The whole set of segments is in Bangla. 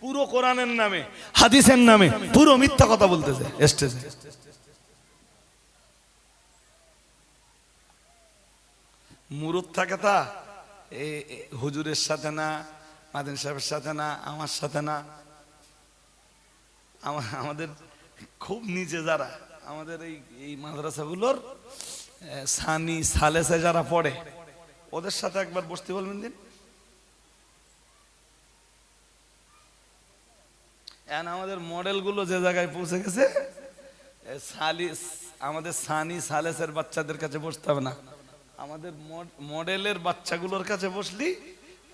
পুরো কোরআনের নামে হাদিসের নামে পুরো মিথ্যা কথা বলতেছে স্টেজে। মুরুদ থাকে তা হুজুরের সাথে না, মাদিন সাহেবের সাথে না, আমার সাথে না, আমাদের খুব নিচে যারা আমাদের এই মাদ্রাসাগুলোর সানি সালেসে যারা পড়ে ওদের সাথে একবার বসতে বলবেন দিন। এখন আমাদের মডেলগুলো যে জায়গায় পৌঁছে গেছে, আমাদের সানি সালেসের বাচ্চাদের কাছে বসতে হবে না, আমাদের মডেলের বাচ্চাগুলোর কাছে বসলি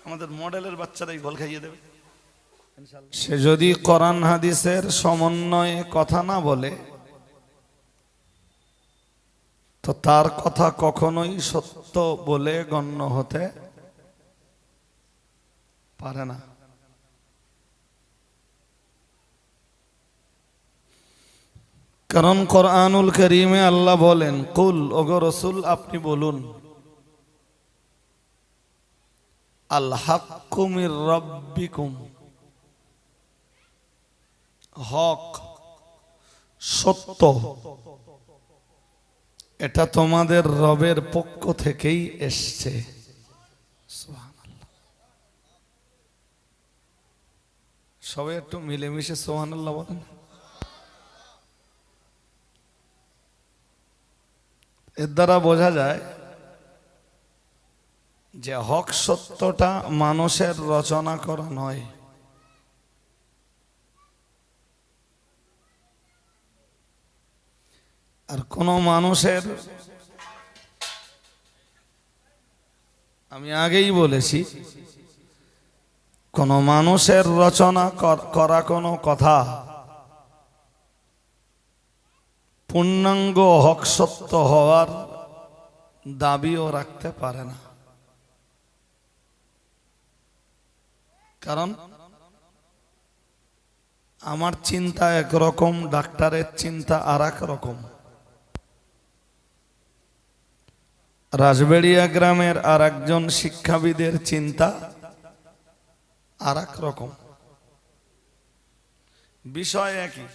আমাদের মডেলের বাচ্চারাই গোল খাইয়ে দেবে। সে যদি কোরআন হাদিসের সমন্বয়ে কথা না বলে তো তার কথা কখনোই সত্য বলে গণ্য হতে পারে না। কারণ কোরআনুল কারীমে আল্লাহ বলেন, কুল, ওগো রাসূল আপনি বলুন, আল হাক্কু মির রাব্বিকুম, হক সত্য এটা তোমাদের রবের পক্ষ থেকেই এসছে। সুবহানাল্লাহ। সবাই একটু মিলেমিশে সুবহানাল্লাহ বলেন। এর দ্বারা বোঝা যায় যে হক সত্যটা মানুষের রচনা করা নয়, আর কোন মানুষের, আমি আগেই বলেছি, কোন মানুষের রচনা করা কোনো কথা পূর্ণাঙ্গ হক সত্য হওয়ার দাবিও রাখতে পারে না। কারণ আমার চিন্তা একরকম, ডাক্তারের চিন্তা আর এক রকম, রাজবেড়িয়া গ্রামের আর একজন শিক্ষাবিদের চিন্তা আর এক রকম, বিষয় একই,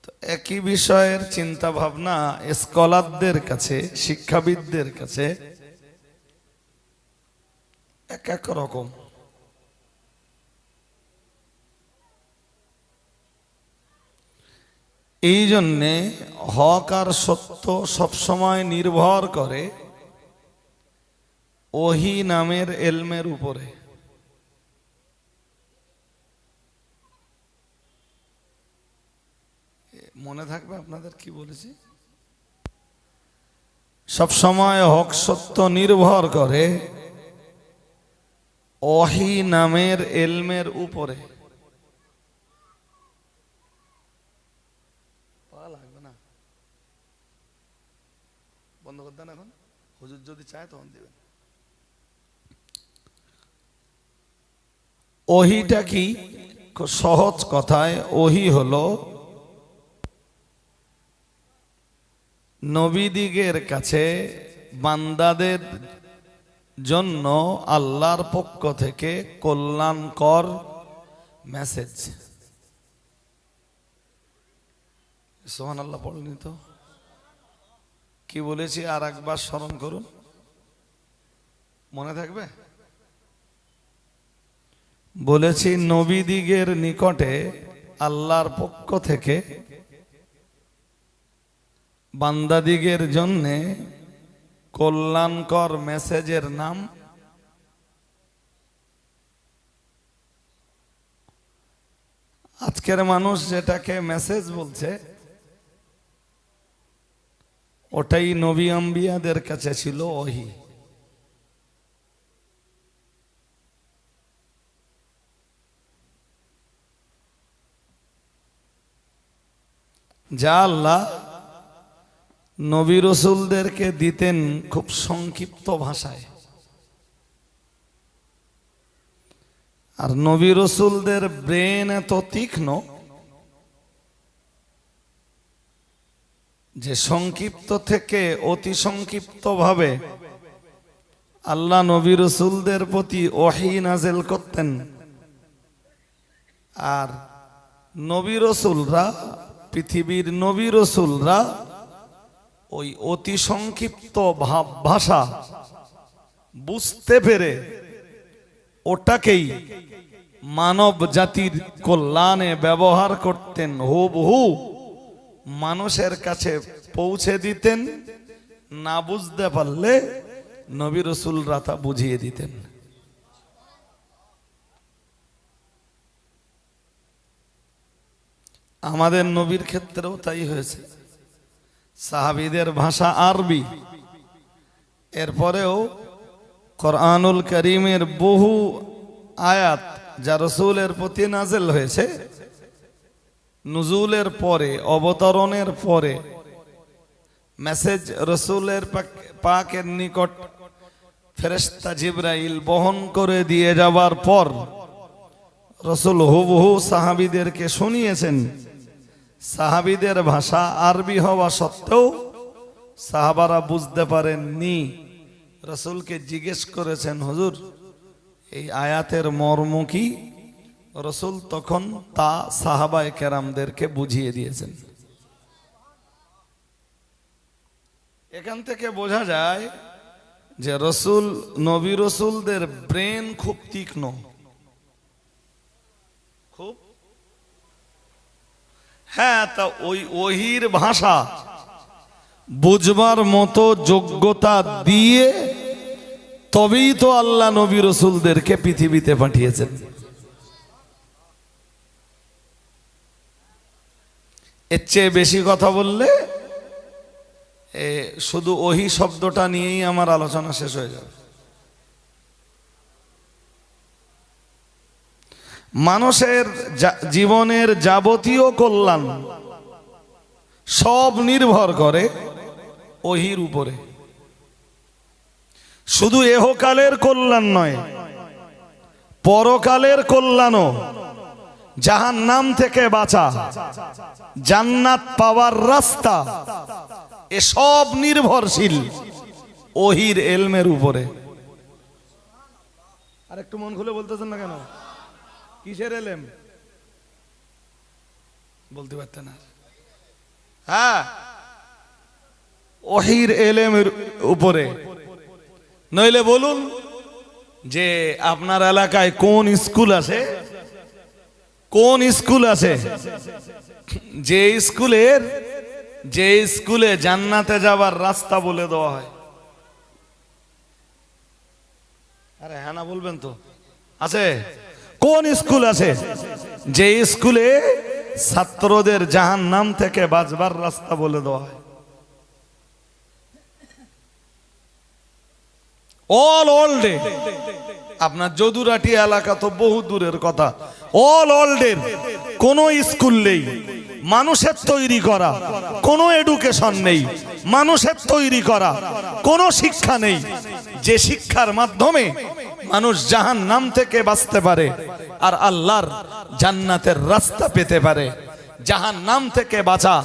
তো একই বিষয়ের চিন্তা ভাবনা স্কলারদের কাছে, শিক্ষাবিদদের কাছে এক এক রকম। এই জন্যে হক আর সত্য সবসময় নির্ভর করে ওহী নামের এলমের উপরে। মনে থাকবে আপনাদের কি বলেছি? সবসময় হক সত্য নির্ভর করে ওহী নামের এলমের উপরে। বন্ধ করে দেন এখন, হুজুর যদি চায় তখন দিবেন। ওহীটা কি? সহজ কথায় ওহী হলো নবীদিগের কাছে বান্দাদের জন্য আল্লাহর পক্ষ থেকে কল্যাণকর মেসেজ। সুবহানাল্লাহ পড়লেন তো? কি বলেছি আর একবার স্মরণ করুন, মনে থাকবে? বলেছি নবীদিগের নিকটে আল্লাহর পক্ষ থেকে বান্দাদিগের জন্যে কল্যাণকর মেসেজের নাম আজকের মানুষ যেটাকে মেসেজ বলছে ওটাই নবী আম্বিয়াদের কাছে ছিল ওহী। যা আল্লাহ নবী রাসূলদেরকে দিতেন খুব সংক্ষিপ্ত ভাষায়, আর নবী রাসূলদের ব্রেন এত তীক্ষ্ণ যে সংক্ষিপ্ত থেকে অতি সংক্ষিপ্ত ভাবে আল্লাহ নবী রাসূলদের প্রতি ওহী নাযিল করতেন, আর নবী রাসূলরা, পৃথিবীর নবী রাসূলরা ওই অতি সংক্ষিপ্ত ভাষা বুঝতে পেরে ওটাকেই মানব জাতির কল্যাণে ব্যবহার করতেন, হুবহু মানুষের কাছে পৌঁছে দিতেন। না বুঝতে পারলে নবী রাসূলরা তা বুঝিয়ে দিতেন। আমাদের নবীর ক্ষেত্রেও তাই হয়েছে। সাহাবীদের ভাষা আরবি, এরপরেও কোরআনুল কারীমের বহু আয়াত যা রাসূলের প্রতি নাযিল হয়েছে, নুজুলের পরে, অবতরণের পরে মেসেজ রাসূলের পাকের নিকট ফেরেশতা জিবরাইল বহন করে দিয়ে যাবার পর রাসূল হুবহু সাহাবীদেরকে শুনিয়েছেন। সাহাবীদের ভাষা আরবি হওয়া সত্ত্বেও সাহাবারা বুঝতে পারেননি। রাসূলকে জিজ্ঞেস করেছেন, হুজুর এই আয়াতের মর্ম কি? রাসূল তখন তা সাহাবায়ে কেরামদেরকে বুঝিয়ে দিয়েছেন। এখান থেকে বোঝা যায় যে রাসূল, নবী রাসূলদের ব্রেন খুব তীক্ষ্ণ, খুব। হ্যাঁ, তা ওই ওহীর ভাষা বুঝবার মতো যোগ্যতা দিয়ে তবেই তো আল্লাহ নবী রাসূলদেরকে পৃথিবীতে পাঠিয়েছেন। এর চেয়ে বেশি কথা বললে শুধু ওহী শব্দটা নিয়েই আমার আলোচনা শেষ হয়ে যাবে। মানুষের জীবনের যাবতীয় কল্যাণ সব নির্ভর করে ওহীর উপরে। শুধু এহকালের কল্যাণ নয়, পরকালের কল্যাণও, জাহান্নাম থেকে বাঁচা, জান্নাত পাওয়ার রাস্তা, এসব নির্ভরশীল ওহীর ইলমের উপরে। আর একটু মন খুলে বলতেছেন না কেন? কিসের ইলম বলতে পারতেন না? হ্যাঁ, ওহীর ইলমের উপরে। নইলে বলুন যে আপনার এলাকায় কোন স্কুল আছে, কোন স্কুল আছে যে স্কুলে জান্নাতে যাবার রাস্তা বলে দেওয়া হয়? আরে হ্যাঁ না বলবেন তো? আছে? কোন স্কুল আছে যে স্কুলে ছাত্রদের জাহান্নাম থেকে বাঁচবার রাস্তা বলে দেওয়া হয়? অল ওয়ার্ল্ডে, আপনার যদুরাটি এলাকা তো বহু দূরের কথা, অল ওয়ার্ল্ডের কোন স্কুল নেই মানুষের তৈরি করা, কোন এডুকেশন নেই মানুষের তৈরি করা, কোন শিক্ষা নেই যে শিক্ষার মাধ্যমে মানুষ জাহান্নাম থেকে বাঁচতে পারে আর আল্লাহর জান্নাতের রাস্তা পেতে পারে। জাহান্নাম থেকে বাঁচা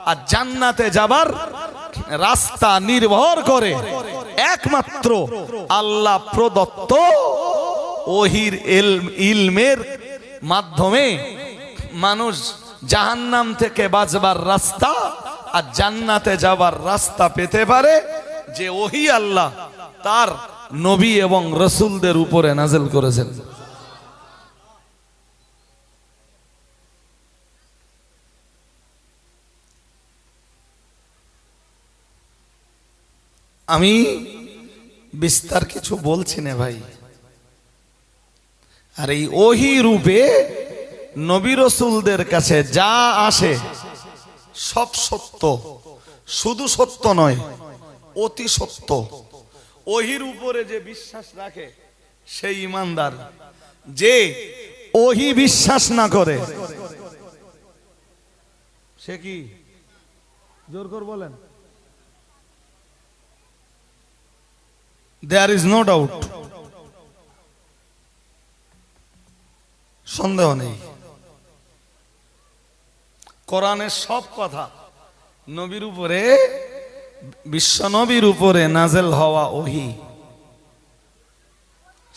আর জান্নাতে যাবার রাস্তা নির্ভর করে একমাত্র আল্লাহ প্রদত্ত ওহীর ইলমের মাধ্যমে। মানুষ জাহান্নাম থেকে বাঁচবার রাস্তা আর জান্নাতে যাবার রাস্তা পেতে পারে যে ওহী আল্লাহ তার নবী এবং রাসূলদের উপরে নাযিল করেছেন। আমি বিস্তার কিছু বলছি না ভাই। আর এই ওহী রূপে নবী রাসূলদের কাছে যা আসে সব সত্য, শুধু সত্য নয় অতি সত্য। ওহীর উপরে যে বিশ্বাস রাখে সেই ঈমানদার। যে ওহী বিশ্বাস না করে সে কি? জোর করে বলেন। There is no doubt, সন্দেহ নেই। কোরআনের সব কথা নবীর উপরে, বিশ্ব নবীর উপরে নাযিল হওয়া ওহী।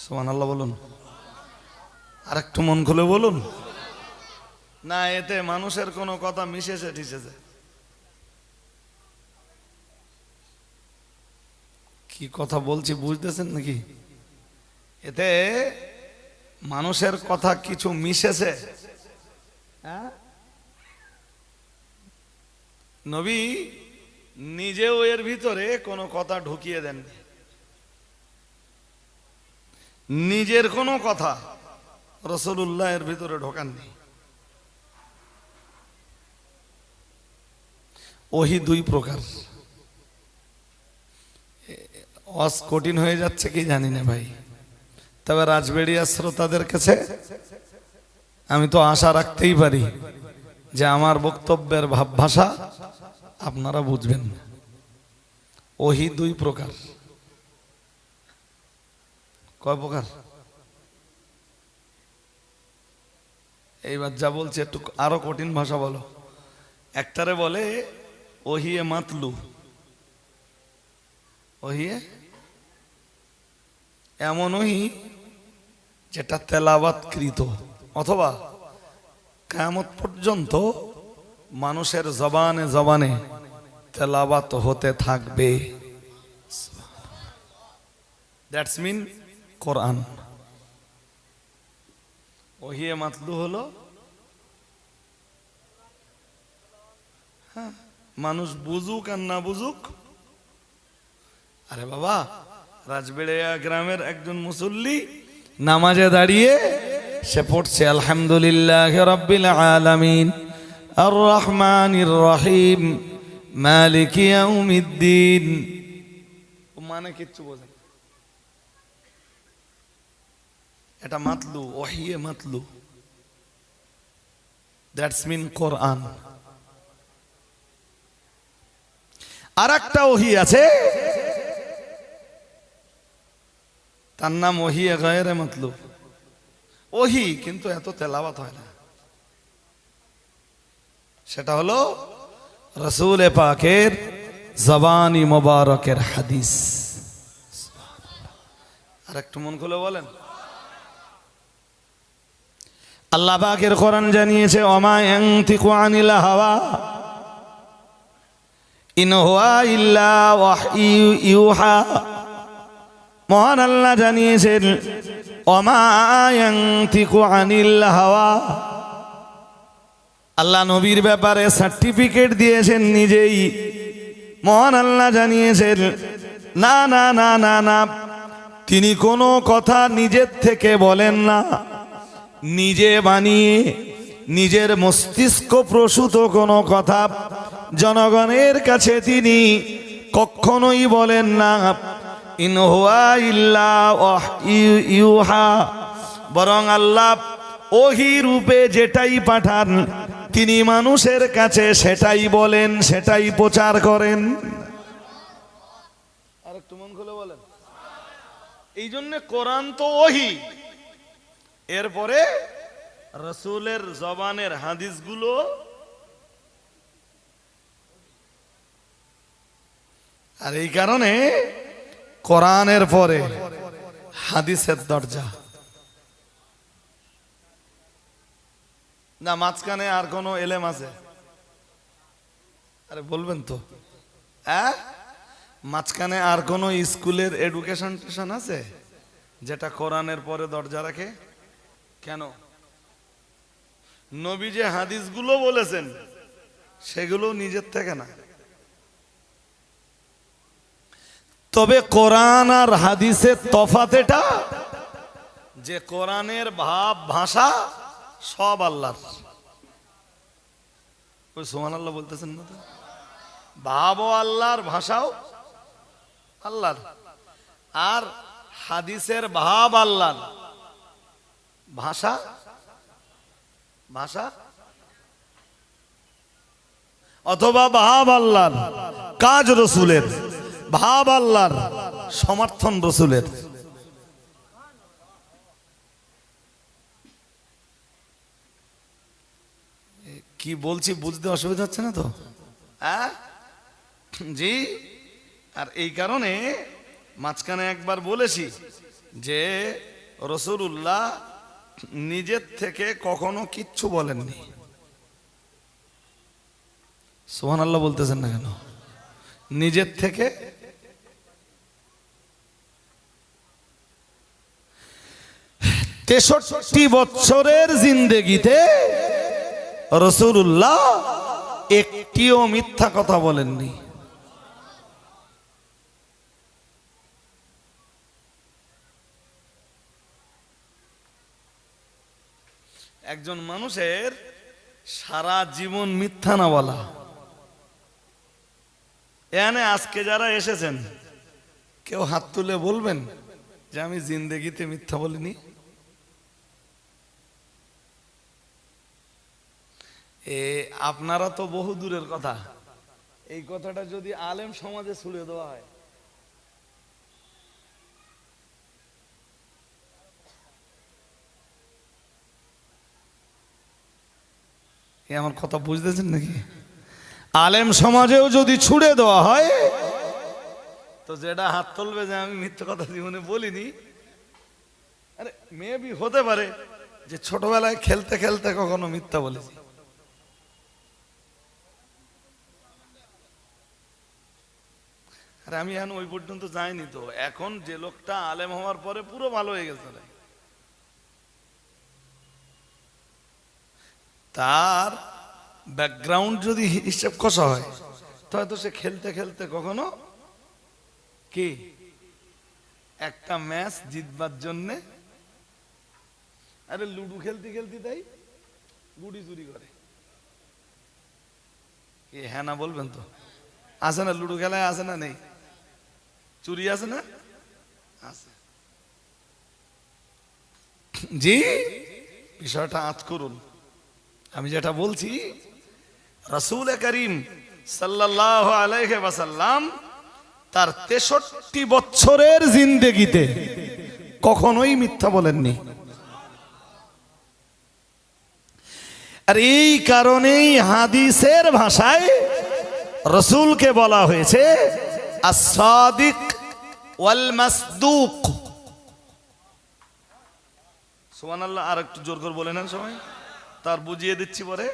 সুবহানাল্লাহ বলুন, আর একটু মন খুলে বলুন না। এতে মানুষের কোনো কথা মিশেছে ঠিসেছে? কি কথা বলছি বুঝতেছেন নাকি? এতে মানুষের কথা কিছু মিশেছে? নবী নিজেও এর ভিতরে কোনো কথা ঢুকিয়ে দেন, নিজের কোনো কথা রাসূলুল্লাহ এর ভিতরে ঢোকাননি। ওহী দুই প্রকার। ওয়াজ কঠিন হয়ে যাচ্ছে কি জানি না ভাই, তবে রাজবেড়িয়া শ্রোতাদের কাছে আমি তো আশা রাখতেই পারি যে আমার বক্তব্যের ভাব ভাষা আপনারা বুঝবেন। ওহী দুই প্রকার। কয় প্রকার? এইবার যা বলছে একটু আরো কঠিন ভাষা বলো। একটারে বলে ওহিয়ে মাতলু। ওহিয়ে এমন ওহি যেটা তেলাওয়াতকৃত, অথবা কিয়ামত পর্যন্ত মানুষের জবানে জবানে তেলাওয়াত হতে থাকবে। দ্যাটস মিন কোরআন। ওহিয়ে মাতলু হলো মানুষ বুঝুক আর না বুঝুক। আরে বাবা, রাজবেড়িয়া গ্রামের একজন মুসল্লি নামাজে দাঁড়িয়ে সে পড়ছে আলহামদুলিল্লাহ রাব্বিল আলামিন আর রহমানির রহিম মালিকি ইয়াউমিদ্দিন। মানে কিচ্ছু বোঝে না। এটা মাতলু, ওহিয়ে মাতলু। দ্যাটস মিন কোরআন। আর একটা ওহী আছে, তার নাম ওহিয়ে গায়রে মাতলু। ওহী কিন্তু এত তেলাওয়াত হয় না। সেটা হলো রাসূল পাকের জবানি মোবারকের হাদিস। আর একটু মন খুলে বলেন। আল্লাহ পাকের কোরআন জানিয়েছে ওমা ইয়ানতিকু আনিল হাওয়া ইন হুয়া ইল্লা ওয়াহয়ু ইউহা। মহান আল্লাহ জানিয়েছেন ওমা ইয়ানতিকু আনিল হাওয়া। আল্লাহ নবীর ব্যাপারে সার্টিফিকেট দিয়েছেন নিজেই। মহান আল্লাহ জানিয়েছেন না না না না না, তিনি কোনো কথা নিজের থেকে বলেন না, নিজে বানিয়ে নিজের মস্তিষ্ক প্রসূত কোনো কথা জনগণের কাছে তিনি কখনোই বলেন না। ইন হুয়া ইল্লা ওয়াহয়ু ইউহা। বরং আল্লাহ ওহী রূপে যেটাই পাঠান তিনি মানুষের কাছে সেটাই বলেন, সেটাই প্রচার করেন। আর একটু মন খুলে বলেন। এই জন্য কোরআন তো ওহী, এরপরে রাসূলের জবানের হাদিসগুলো আর এই কারণে কোরআনের পরে হাদিসের দরজা না। মাঝখানে আর কোনো এলেম আছে? আরে বলবেন তো। মাঝখানে আর কোনো স্কুলের এডুকেশন টেশন আছে যেটা কোরআনের পরে দরজা রাখে? কেন? নবী যে হাদিসগুলো বলেছেন সেগুলো নিজের থেকে না, তবে কোরআন আর হাদিসের তফাৎ এটা যে কোরআনের ভাব ভাষা সব আল্লাহর। ওই সুবহানাল্লাহ বলতেছেন না তো? ভাবও আল্লাহর, ভাষাও আল্লাহর। আর হাদিসের ভাব আল্লাহর, ভাষা ভাষা অথবা ভাব আল্লাহর, কাজ রসুলের, ভাব আল্লাহর, সমর্থন রসুলের। কি বলছি বুঝতে অসুবিধা হচ্ছে না তো? জি। আর এই কারণে মাঝখানে একবার বলেছি যে রাসূলুল্লাহ নিজের থেকে কখনো কিচ্ছু বলেননি। সুবহানাল্লাহ বলতেছেন না কেন? নিজের থেকে 63 বছরের জিন্দেগিতে রাসূলুল্লাহ একটিও মিথ্যা কথা বলেননি। একজন মানুষের সারা জীবন মিথ্যা না বলা, এখানে আজকে যারা এসেছেন কেউ হাত তুলে বলবেন যে আমি জিন্দেগিতে মিথ্যা বলিনি? আপনারা তো বহু দূরের কথা, এই কথাটা যদি আলেম সমাজে ছুড়ে দেওয়া হয়, আমার কথা বুঝতেছেন নাকি? আলেম সমাজেও যদি ছুড়ে দেওয়া হয় তো যেটা হাত তুলবে যে আমি মিথ্যা কথা জীবনে বলিনি, আরে মেবি হতে পারে যে ছোটবেলায় খেলতে খেলতে কখনো মিথ্যা বলেছি। আরে আমি এখন ওই পর্যন্ত যাইনি তো। এখন যে লোকটা আলেম হওয়ার পরে পুরো ভালো হয়ে গেছে, তার ব্যাকগ্রাউন্ড যদি হিসেব কষা হয় তো হয়তো সে খেলতে খেলতে কখনো কি একটা ম্যাচ জিতবার জন্যে, আরে লুডু খেলতে খেলতে তাই গুড়ি চুরি করে। হ্যাঁ না বলবেন তো? আছে না লুডু খেলায়? আছে না? নেই? চুরি আছে না? আছে। জি, বিষয়টা আঁচ করুন। আমি যেটা বলছি, রাসূল করিম সাল্লাল্লাহু আলাইহি ওয়াসাল্লাম তার 63 বছরের জিন্দেগিতে কখনোই মিথ্যা বলেননি। আর এই কারণেই হাদিসের ভাষায় রাসূলকে বলা হয়েছে আস-সাদিক ওয়াল মাসদুক। সুবহানাল্লাহ। আর একটু জোর করে বলে নেন সবাই, তার বুঝিয়ে দিচ্ছি পরে।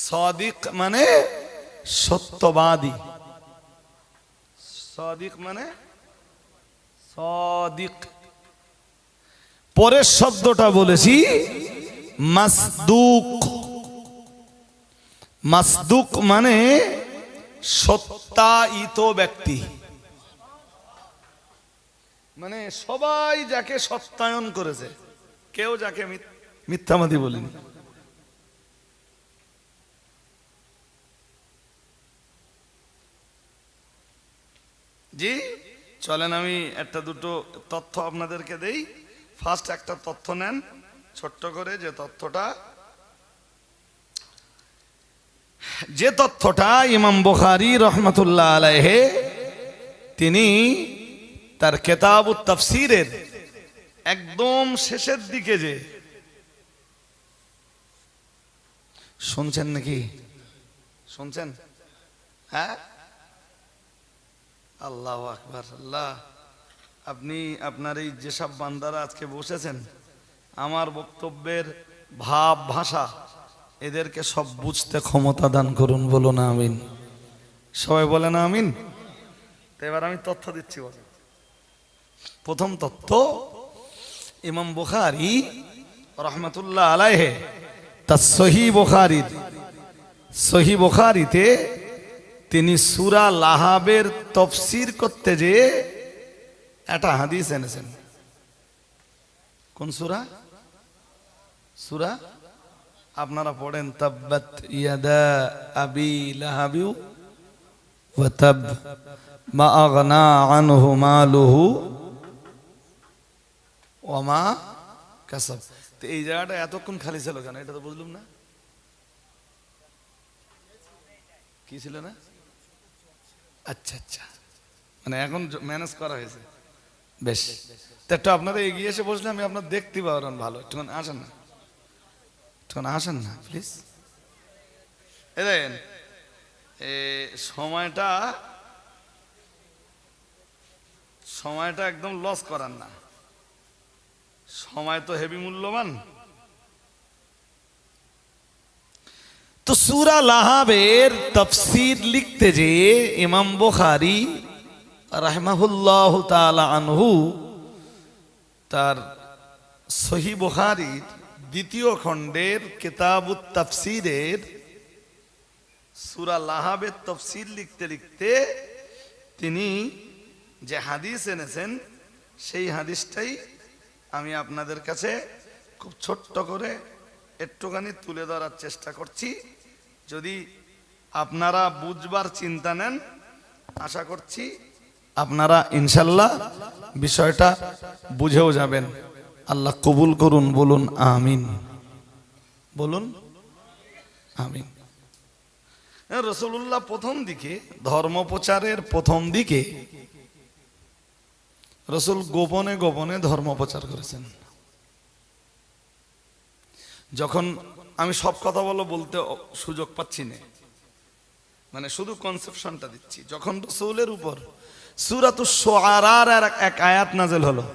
সাদিক মানে সত্যবাদী, সাদিক মানে সাদিক। পরের শব্দটা বলেছি মাসদুক। মাসদুক মানে সত্যায়িত ব্যক্তি, মানে সবাই যাকে সত্যায়ন করেছে, কেউ যাকে মিথ্যাবাদী বলেনি। জি চলেন আমি একটা দুটো তথ্য আপনাদেরকে দেই। ফার্স্ট একটা তথ্য নেন ছোট্ট করে, যে তথ্যটা ইমাম বুখারী রহমাতুল্লাহ আলাইহি তিনি তার কিতাবুত তাফসীরের একদম শেষের দিকে, যে শুনছেন নাকি? শুনছেন? হ্যাঁ, আল্লাহু আকবার। আল্লাহ, আপনি আপনার এই যেসব বান্দারা আজকে বসেছেন, আমার বক্তব্যের ভাব ভাষা এদেরকে সব বুঝতে ক্ষমতা দান করুন। বলো না আমিন? সবাই বলে না আমিন? তো এবার আমি তথ্য দিচ্ছি। প্রথম তথ্য, ইমাম বুখারী রহমাতুল্লাহ আলাইহি তার সহিহ বুখারীতে তিনি সূরা লাহাবের তাফসীর করতে যে একটা হাদিস এনেছেন। কোন সূরা? সূরা আপনারা পড়েন, তাব্বাত ইয়াদা আবি লাহাবি ওয়া তাব মা আগনা আনহু মালুহু ওয়া মা কাসাব। তো এই জায়গাটা এতক্ষণ খালি ছিল কেন? এটা তো বুঝলাম না। কি ছিল না? আচ্ছা আচ্ছা, মানে এখন ম্যানেজ করা হয়েছে, বেশ। তো একটু আপনারা এগিয়ে এসে বসলে আমি আপনার দেখতে পারেন ভালো। একটুখানি আসেন না, একটুখানি আসেন না প্লিজ। এ দেখেন, সময়টা একদম লস করার না, সময় তো হেভি মূল্যবান। তো সূরা লাহাবের তাফসীর লিখতে যে ইমাম বুখারী রাহিমাহুল্লাহু তাআলা আনহু তার সহিহ বুখারীর দ্বিতীয় খণ্ডের কিতাবুত তাফসীরের সূরা লাহাবের তাফসীর লিখতে লিখতে তিনি যে হাদিস এনেছেন সেই হাদিসটাই আমি আপনাদের কাছে খুব ছোট্ট করে একটুখানি তুলে ধরার চেষ্টা করছি। যদি আপনারা বুঝবার চিন্তা নেন, আশা করছি আপনারা ইনশাল্লাহ বিষয়টা বুঝেও যাবেন। আল্লাহ কবুল করুন, বলুন আমিন, বলুন আমিন। রাসূলুল্লাহ প্রথম দিকে ধর্ম প্রচারের প্রথম দিকে রাসূল গোপনে গোপনে ধর্ম প্রচার করেছেন। যখন আমি সব কথা বলতে সুযোগ পাচ্ছি না, মানে শুধু কনসেপশনটা দিচ্ছি। যখন রাসূলের উপর সূরাতুশ শুআরার এক আয়াত নাযিল হলো,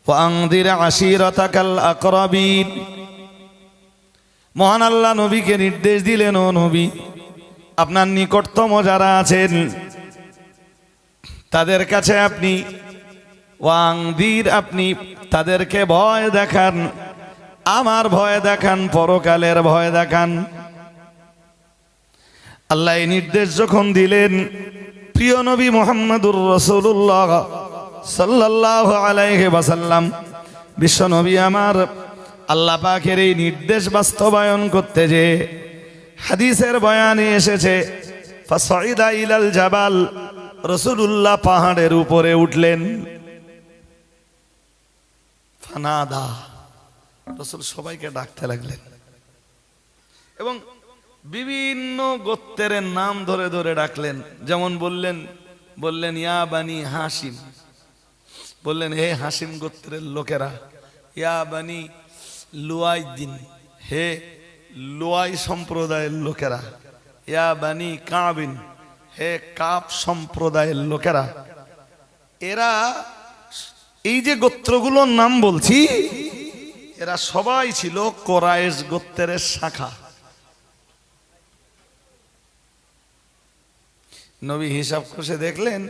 ওয়ানযির আশীরাতাকাল আকরাবিন, মহান আল্লাহ নবীকে নির্দেশ দিলেন, ও নবী আপনার নিকটতম যারা আছেন তাদের কাছে আপনি ওয়ানযির, আপনি তাদেরকে ভয় দেখান, আমার ভয় দেখান, পরকালের ভয় দেখান। আল্লাহ এই নির্দেশ যখন দিলেন, প্রিয় নবী মুহাম্মদুর রাসূলুল্লাহ সাল্লাল্লাহু আলাইহি ওয়াসাল্লাম বিশ্ব নবী আমার আল্লাহ পাকের এই নির্দেশ বাস্তবায়ন করতে যে হাদিসের বয়ানে এসেছে, ফাসাইদা ইলাল জাবাল, রাসূলুল্লাহ পাহাড়ের উপরে উঠলেন, ফানাদা, রাসূল সবাইকে ডাকতে লাগলেন এবং বিভিন্ন গোত্রের নাম ধরে ধরে ডাকলেন। যেমন বললেন ইয়া বানি হাশিম, বললেন হে হাশিম গোত্রের লোকেরা, ইয়া বানি লুয়াইদ্দিন, হে লুয়াই সম্প্রদায়ের লোকেরা, ইয়া বানি কাবিন, হে কাব সম্প্রদায়ের লোকেরা। এরা এই যে গোত্রগুলোর নাম বলছি, এরা সবাই ছিল কোরাইশ গোত্রের শাখা। নবী হিসাব করে দেখলেন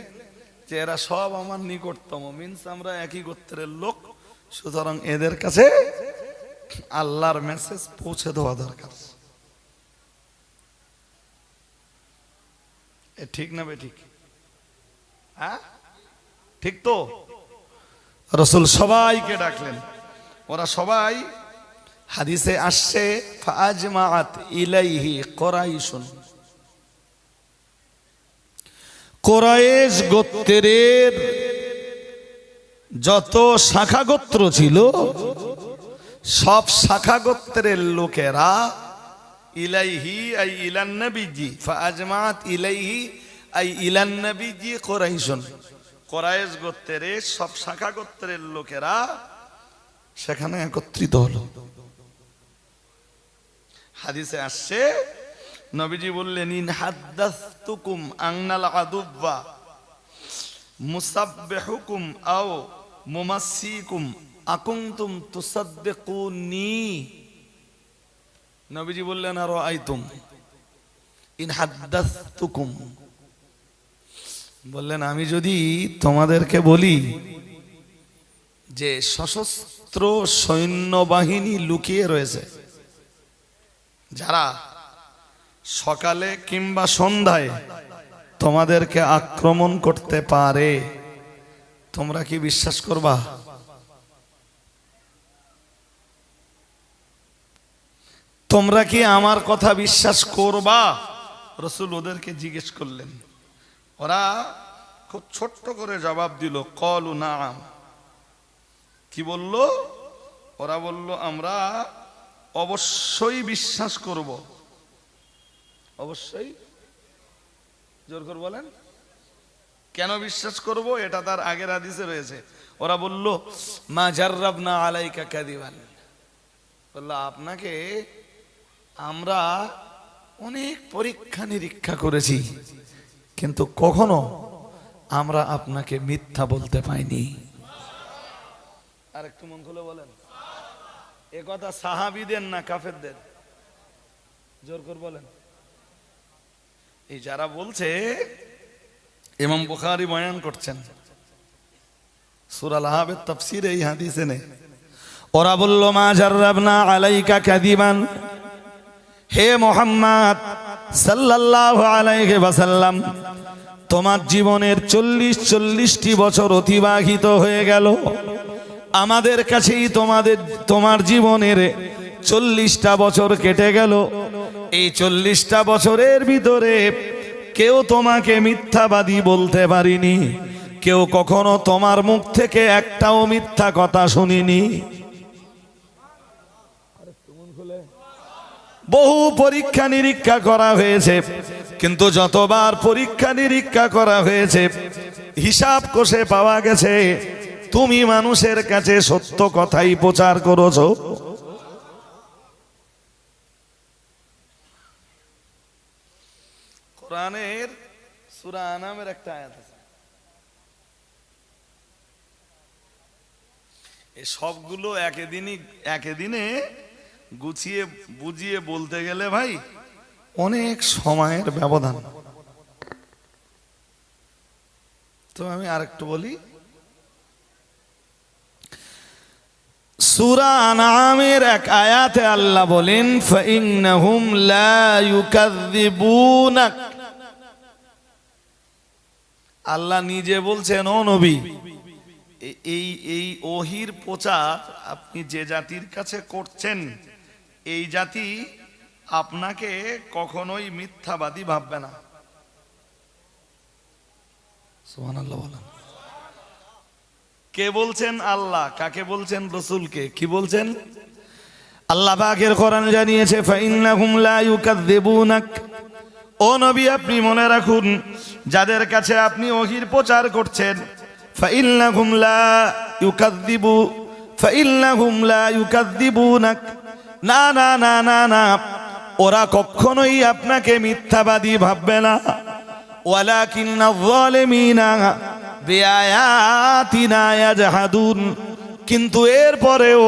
যে এরা সব আমার নিকটতম, মিন্স আমরা একই গোত্রের লোক, সুতরাং এদের কাছে আল্লাহর মেসেজ পৌঁছে দেওয়া দরকার। এ ঠিক না বে ঠিক? হ্যাঁ ঠিক তো। রাসূল সবাইকে ডাকলেন, ওরা সবাই, হাদিসে আসছে ফাআজমাআত ইলাইহি কুরাইশুন, কুরাইশ গোত্রের যত শাখা গোত্র ছিল সব শাখা গোত্রের লোকেরা, ইলাইহি আই ইলান নবীজি, ফাআজমাআত ইলাইহি আই ইলান নবীজি কুরাইশুন, কুরাইশ গোত্রের সব শাখা গোত্রের লোকেরা সেখানে একত্রিত হলো। হাদিসে আসছে নবীজি বললেন, ইন হাদাসতুকুম আন্নাল আদুব্বা মুসাব্বিহুকুম আও মুমাসসিকুম আকুনতুম তুসাদ্দিকুনি। নবীজি বললেন আর আইতুম, ইন হাদাসতুকুম, বললেন আমি যদি তোমাদেরকে বলি যে সশস্ত্র সৈন্যবাহিনী লুকিয়ে রয়েছে, যারা সকালে কিংবা সন্ধ্যায় তোমাদেরকে আক্রমণ করতে পারে, তোমরা কি বিশ্বাস করবা? তোমরা কি আমার কথা বিশ্বাস করবা? রাসূল ওদেরকে জিজ্ঞেস করলেন। ওরা খুব ছোট্ট করে জবাব দিল, ক্বালু নাআম। কি বলল? ওরা বলল আমরা অবশ্যই বিশ্বাস করব। অবশ্যই, জোর করে বলেন কেন বিশ্বাস করব? এটা তার আগের হাদিসে রয়েছে। ওরা বলল মা জাররাবনা আলাইকা কাযিবান, বলল আপনাকে আমরা অনেক পরীক্ষা নিরীক্ষা করেছি, কিন্তু কখনো আমরা আপনাকে মিথ্যা বলতে পাইনি। আর একটু মন খুলে বলেন, এ কথা সাহাবীদের না কাফেরদের? জোর করে বলেন। এই যারা বলছে, ইমাম বুখারী বয়ান করছেন সূরা আল-আহজাবের তাফসীরে এই হাদিসে নেই, ওরা বলল মা জাররাবনা আলাইকা কাযিবান, হে মুহাম্মদ সাল্লাল্লাহু আলাইহি ওয়াসাল্লাম, তোমার জীবনের 40টি বছর অতিবাহিত হয়ে গেল, আমাদের কাছেই তোমার জীবনের 40টা বছর কেটে গেল। এই 40টা বছরের ভিতরে কেউ তোমাকে মিথ্যাবাদী বলতে পারিনি, কেউ কখনো তোমার মুখ থেকে একটাও মিথ্যা কথা শুনিনি। বহু পরীক্ষা নিরীক্ষা করা হয়েছে, কিন্তু যতবার পরীক্ষা নিরীক্ষা করা হয়েছে হিসাব কষে পাওয়া গেছে তুমি মানুষের কাছে সত্য কথাই প্রচার করেছো। কোরআনের সূরা আনামের একটা আয়াত আছে, এই সবগুলো একদিনে গুছিয়ে বুঝিয়ে বলতে গেলে ভাই অনেক সময়ের ব্যবধান। তো আমি আরেকটু বলি, সূরা আনআমের এক আয়াতে আল্লাহ বলেন ফাইন্নাহুম লা ইউকাযযিবুনাক, আল্লাহ নিজে বলছেন ও নবী, এই ওহির প্রচার আপনি যে জাতির কাছে করছেন এই জাতি আপনাকে কখনোই মিথ্যাবাদী ভাববে না। সুবহানাল্লাহ বলেন। কে বলছেন? আল্লাহ। কাকে বলছেন? রাসূলকে। কি বলছেন? আল্লাহ পাকের কোরআন জানিয়েছে ফাইন্নাহুম লা ইউকাযযিবুনাক, ও নবী আপনি মনে রাখুন যাদের কাছে আপনি ওহির প্রচার করছেন ফাইন্নাহুম লা ইউকাযযিবুনাক, না না না না না, ওরা কখনোই আপনাকে মিথ্যাবাদী ভাববে না। ওয়ালাকিন্নায যালিমিনা বিআয়াতিনা ইয়াজহাদুন, কিন্তু এরপরেও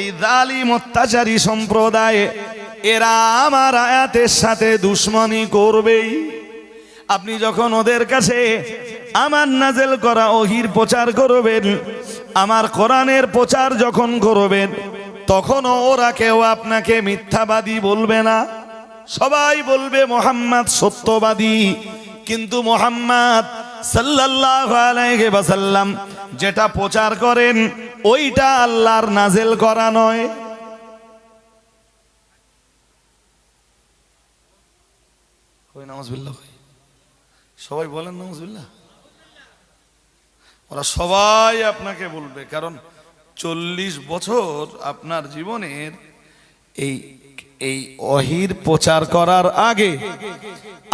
এই জালিম অত্যাচারী সম্প্রদায় এরা আমার আয়াতের সাথে দুশমনি করবেই। আপনি যখন ওদের কাছে আমার নাজেল করা ওহির প্রচার করবেন, আমার কোরআনের প্রচার যখন করবেন, তখনও ওরা কেউ আপনাকে মিথ্যাবাদী বলবে না, সবাই বলবে মুহাম্মদ সত্যবাদী। কিন্তু মুহাম্মদ সাল্লাল্লাহু আলাইহি ওয়াসাল্লাম যেটা প্রচার করেন ওইটা আল্লাহর নাজেল করা নয়। নাউজুবিল্লাহ, সবাই বলেন নাউজুবিল্লাহ। ওরা সবাই আপনাকে বলবে, কারণ 40 বছর আপনার জীবনের এই ওহির প্রচার করার আগে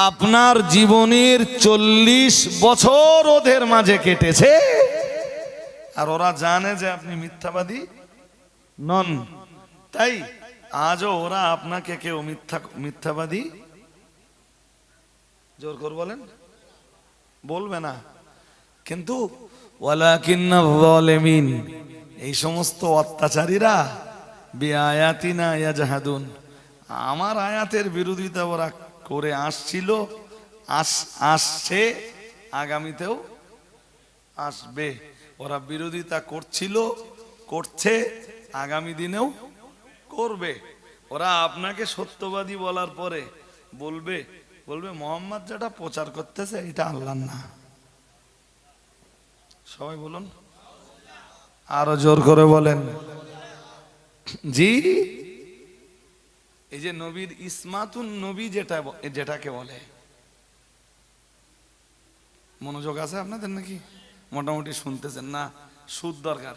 আপনার জীবনের 40 বছর ওদের মাঝে কেটেছে, আর ওরা জানে যে আপনি মিথ্যাবাদী নন। তাই আজও ওরা আপনাকে কেউ মিথ্যাবাদী জোর করে বলেন বলবে না। কিন্তু ওয়ালাকিন্নায যালিমিন, এই সমস্ত অত্যাচারীরা বিআয়াতিনা ইয়াজহাদুন, আমার আয়াতের বিরোধিতা ওরা করে আসছিল, আসছে, আগামীতেও আসবে। ওরা বিরোধিতা করছিল, করছে, আগামী দিনেও করবে। ওরা আপনাকে সত্যবাদী বলার পরে বলবে মোহাম্মদ যেটা প্রচার করতেছে এটা আল্লাহর না। সবাই বলুন, আরো জোর করে বলেন জি। এই যে নবীর ইসমাতুন নবী যেটাকে বলে, মনোযোগ আছে আপনাদের নাকি? মোটামুটি শুনতেছেন না? সুদ দরকার,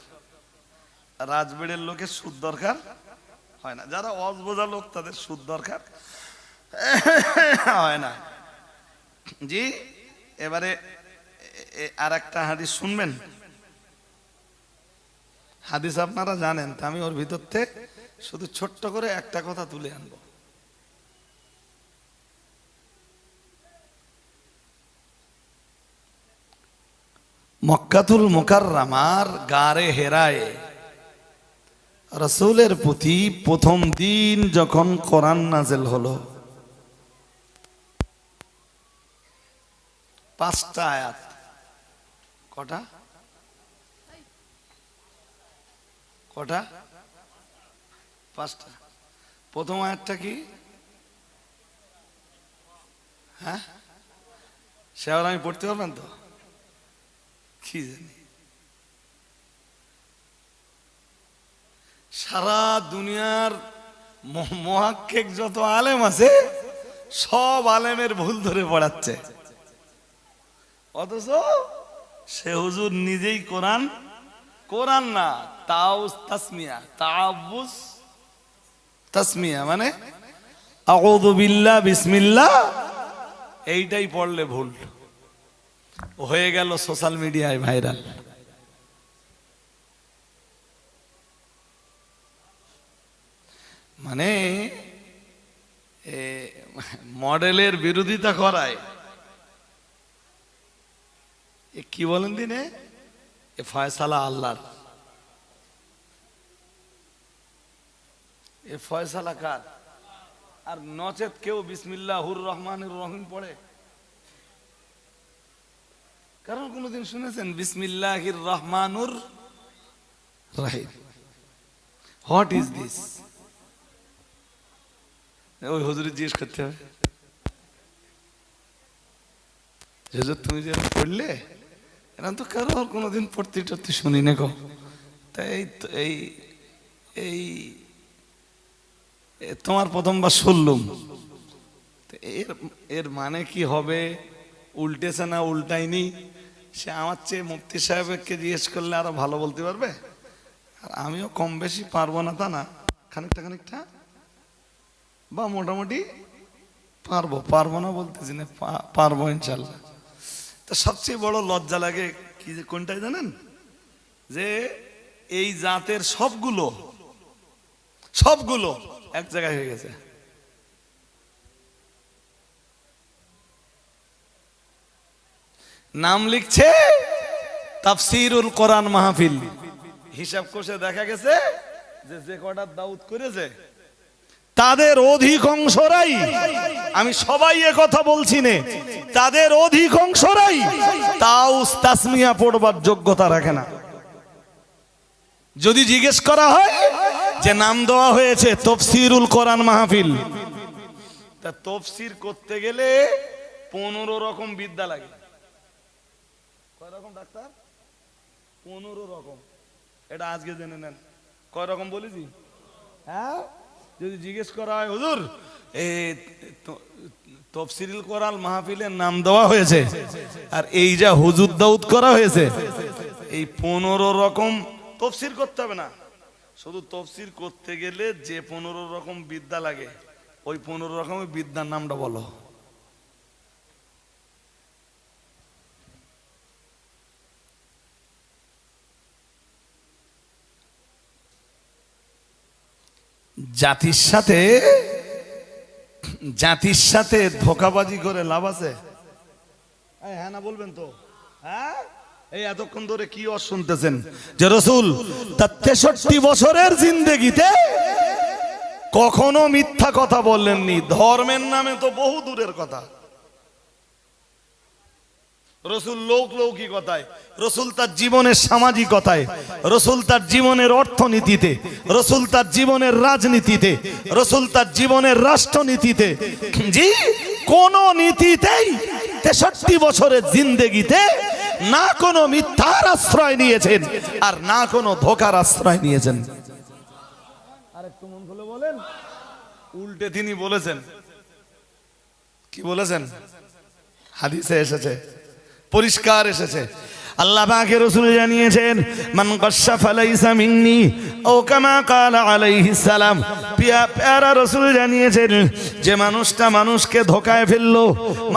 রাজবেড়ের লোকের সুদ দরকার হয় না, যারা অজবোঝা লোক তাদের সুদ দরকার হয় না জি। এবারে আর একটা হাদিস শুনবেন, হাদিস আপনারা জানেন, তা আমি ওর ভিতর থেকে শুধু ছোট্ট করে একটা কথা তুলে আনব। মক্কাতুল মুকাররমার গারে হেরায় রাসূলের প্রতি প্রথম দিন যখন কোরআন নাযিল হলো, 5টা আয়াত। কটা? কটা? 5টা। প্রথম আয়াতটা কি? হ্যাঁ, সে আর আমি পড়তে পারবেন তো? কি জানি, সারা দুনিয়ার মুহাক্কিক যত আলেম আছে সব আলেমের ভুল ধরে পড়াচ্ছে, অথচ সে হুজুর নিজেই কোরআন, কোরআন না, তাউস তাসমিয়া, তাআবুস তাসমিয়া মানে আউযু বিল্লাহ বিসমিল্লাহ, এইটাই পড়লে ভুল হয়ে গেল, সোশ্যাল মিডিয়ায় ভাইরাল। মানে মডেলের বিরোধিতা করায়, কি বলেন দিনে, এ ফয়সালা আল্লাহর, এ ফয়সালা কার? আর নচেত কেউ বিসমিল্লাহুর রহমানির রহিম পড়ে? কারণ কোনদিন শুনেছেন বিসমিল্লাহির রহমানুর রহিম? What is this? ওই হুজুরে জিজ্ঞেস করতে হবে, হুজুর তুমি যে পড়লে, এরা তো কারো কোনোদিন পড়তে টড়তে শুনি না গো, তাই এই এই তোমার প্রথমবার শুনলুম, এর মানে কি হবে? উল্টেছে না উল্টাইনি? সে আমার চেয়ে মুফতি সাহেবকে জিজ্ঞেস করলে আরো ভালো বলতে পারবে, আর আমিও কম বেশি পারবো না তা না, খানিকটা খানিকটা বা মোটামুটি পারবো, পারবো না বলতেছি না, পারবো ইনশাল্লাহ। তা সবচেয়ে বড় লজ্জা লাগে কি, কোনটাই জানেন? যে এই জাতের সবগুলো সবগুলো এক জায়গায় হয়ে গেছে। নাম লিখছে তাফসীরুল কোরআন মাহফিল, হিসাব কষে দেখা গেছে যে কটা দাউদ করেছে তাদের অধিকাংশরাই, আমি সবাই এ কথা বলছি না, তাদের অধিকাংশরাই তাউস তাসমিয়া পড়বার যোগ্যতা রাখে না। যদি জিজ্ঞেস করা হয় যে নাম দেওয়া হয়েছে তাফসীরুল কোরআন মাহফিল, তা তাফসীর করতে গেলে 15 রকম বিদ্যা লাগে। কয় রকম ডাক্তার? 15 রকম। এটা আজকে জেনে নেন, কয় রকম বলেছি? হ্যাঁ, যদি জিজ্ঞেস করা হয় হুজুর এই তাফসীরুল কোরআন মাহফিলের নাম দেওয়া হয়েছে আর এই যা হুজুর দাউদ করা হয়েছে, এই 15 রকম তাফসীর করতে হবে না, শুধু তাফসীর করতে গেলে যে 15 রকম বিদ্যা লাগে, ওই 15 রকমের বিদ্যার নামটা বলো। জাতির সাথে ধোঁকাবাজি করে লাভ আছে? হ্যাঁ না বলবেন তো? হ্যাঁ, এই এতক্ষণ ধরে কি শুনতেছেন যে রাসূল তার 63 বছরের জিন্দেগিতে কখনো মিথ্যা কথা বললেননি। ধর্মের নামে তো বহু দূরের কথা। রাসূল লৌকিকতায়, রাসূল তার জীবনের সামাজিকতায়, রাসূল তার জীবনের অর্থনীতিতে, রাসূল তার জীবনের রাজনীতিতে, রাসূল তার জীবনের রাষ্ট্রনীতিতে, জি কোন নীতিতেই 63 বছরের জিন্দেগিতে না কোনো মিথ্যার আশ্রয় নিয়েছেন আর না কোনো ধোঁকার আশ্রয় নিয়েছেন। আরেকটু মন খুলে বলেন, উল্টে তিনি বলেছেন, কি বলেছেন? হাদিসে এসেছে, পরিষ্কার এসেছে, আল্লাহ পাকের রাসূল জানিয়েছেন মান গাশশা ফালাইসা মিন্নি ও কামা ক্বালা আলাইহিস সালাম। প্যারা রাসূল জানিয়েছেন যে মানুষটা মানুষকে ধোঁকায় ফেললো,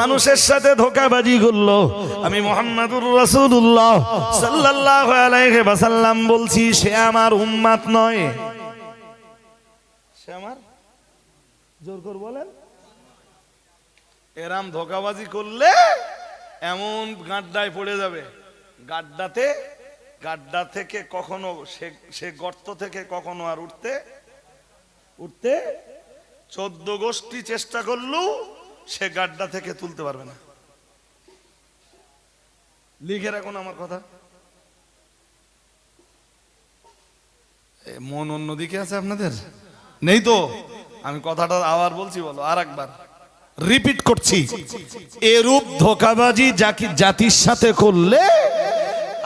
মানুষের সাথে ধোঁকাবাজি করলো, আমি মুহাম্মাদুর রাসূলুল্লাহ সাল্লাল্লাহু আলাইহি ওয়াসাল্লাম বলছি সে আমার উম্মত নয়। সে আমার, জোর করে বলেন, এরাম ধোঁকাবাজি করলে এমন গাড্ডায় পড়ে যাবে, গাড্ডাতে গাড্ডা থেকে কখনো সে গর্ত থেকে কখনো আর উঠতে 14 গোষ্ঠী চেষ্টা করলেও সে গাড্ডা থেকে তুলতে পারবে না। লিখে রাখুন আমার কথা। মন অন্যদিকে আছে আপনাদের, নেই তো? আমি কথাটা আবার বলছি, বলো আর একবার রিপিট করছি। এরূপ ধোঁকাবাজি জাতির সাথে করলে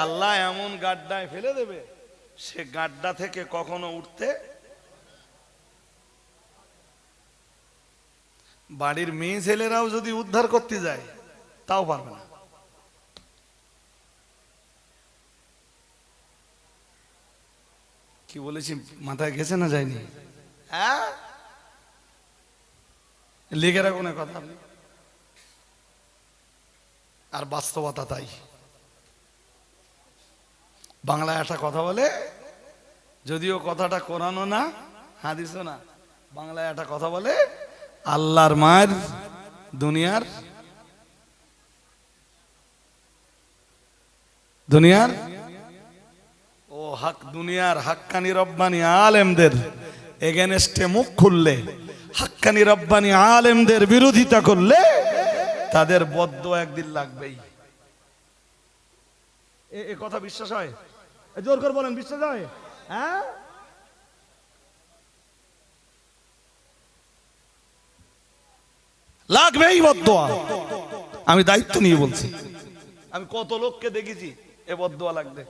আল্লাহ এমন গাড্ডায় ফেলে দেবে, সে গাড্ডা থেকে কখনো উঠতে, বাড়ির মেয়ে ছেলেরাও যদি উদ্ধার করতে যায় তাও পারবে না। কি বলেছি মাথায় গেছে না যায়নি? হ্যাঁ, লিখে রাখুন কথা। আর বাস্তবতা তাই। বাংলায় একটা কথা বলে, যদিও কথাটা কোরআনও না হাদিসও না, বাংলায় একটা কথা বলে, আল্লাহর মার দুনিয়ার ও হক, দুনিয়ার হাক্কানি রব্বানি আলেমদের এগেনস্টে মুখ খুললে, হাক্কানি রব্বানি আলেমদের বিরোধিতা করলে তাদের বদ্দুয়া একদিন লাগবেই। এ কথা বিশ্বাস হয়? জোর করে বলেন, বিশ্বাস হয়? হ্যাঁ, লাগবেই বদ্দুয়া। আমি দায়িত্ব নিয়ে বলছি, আমি কত লোককে দেখেছি এ বদ্দুয়া লাগবে।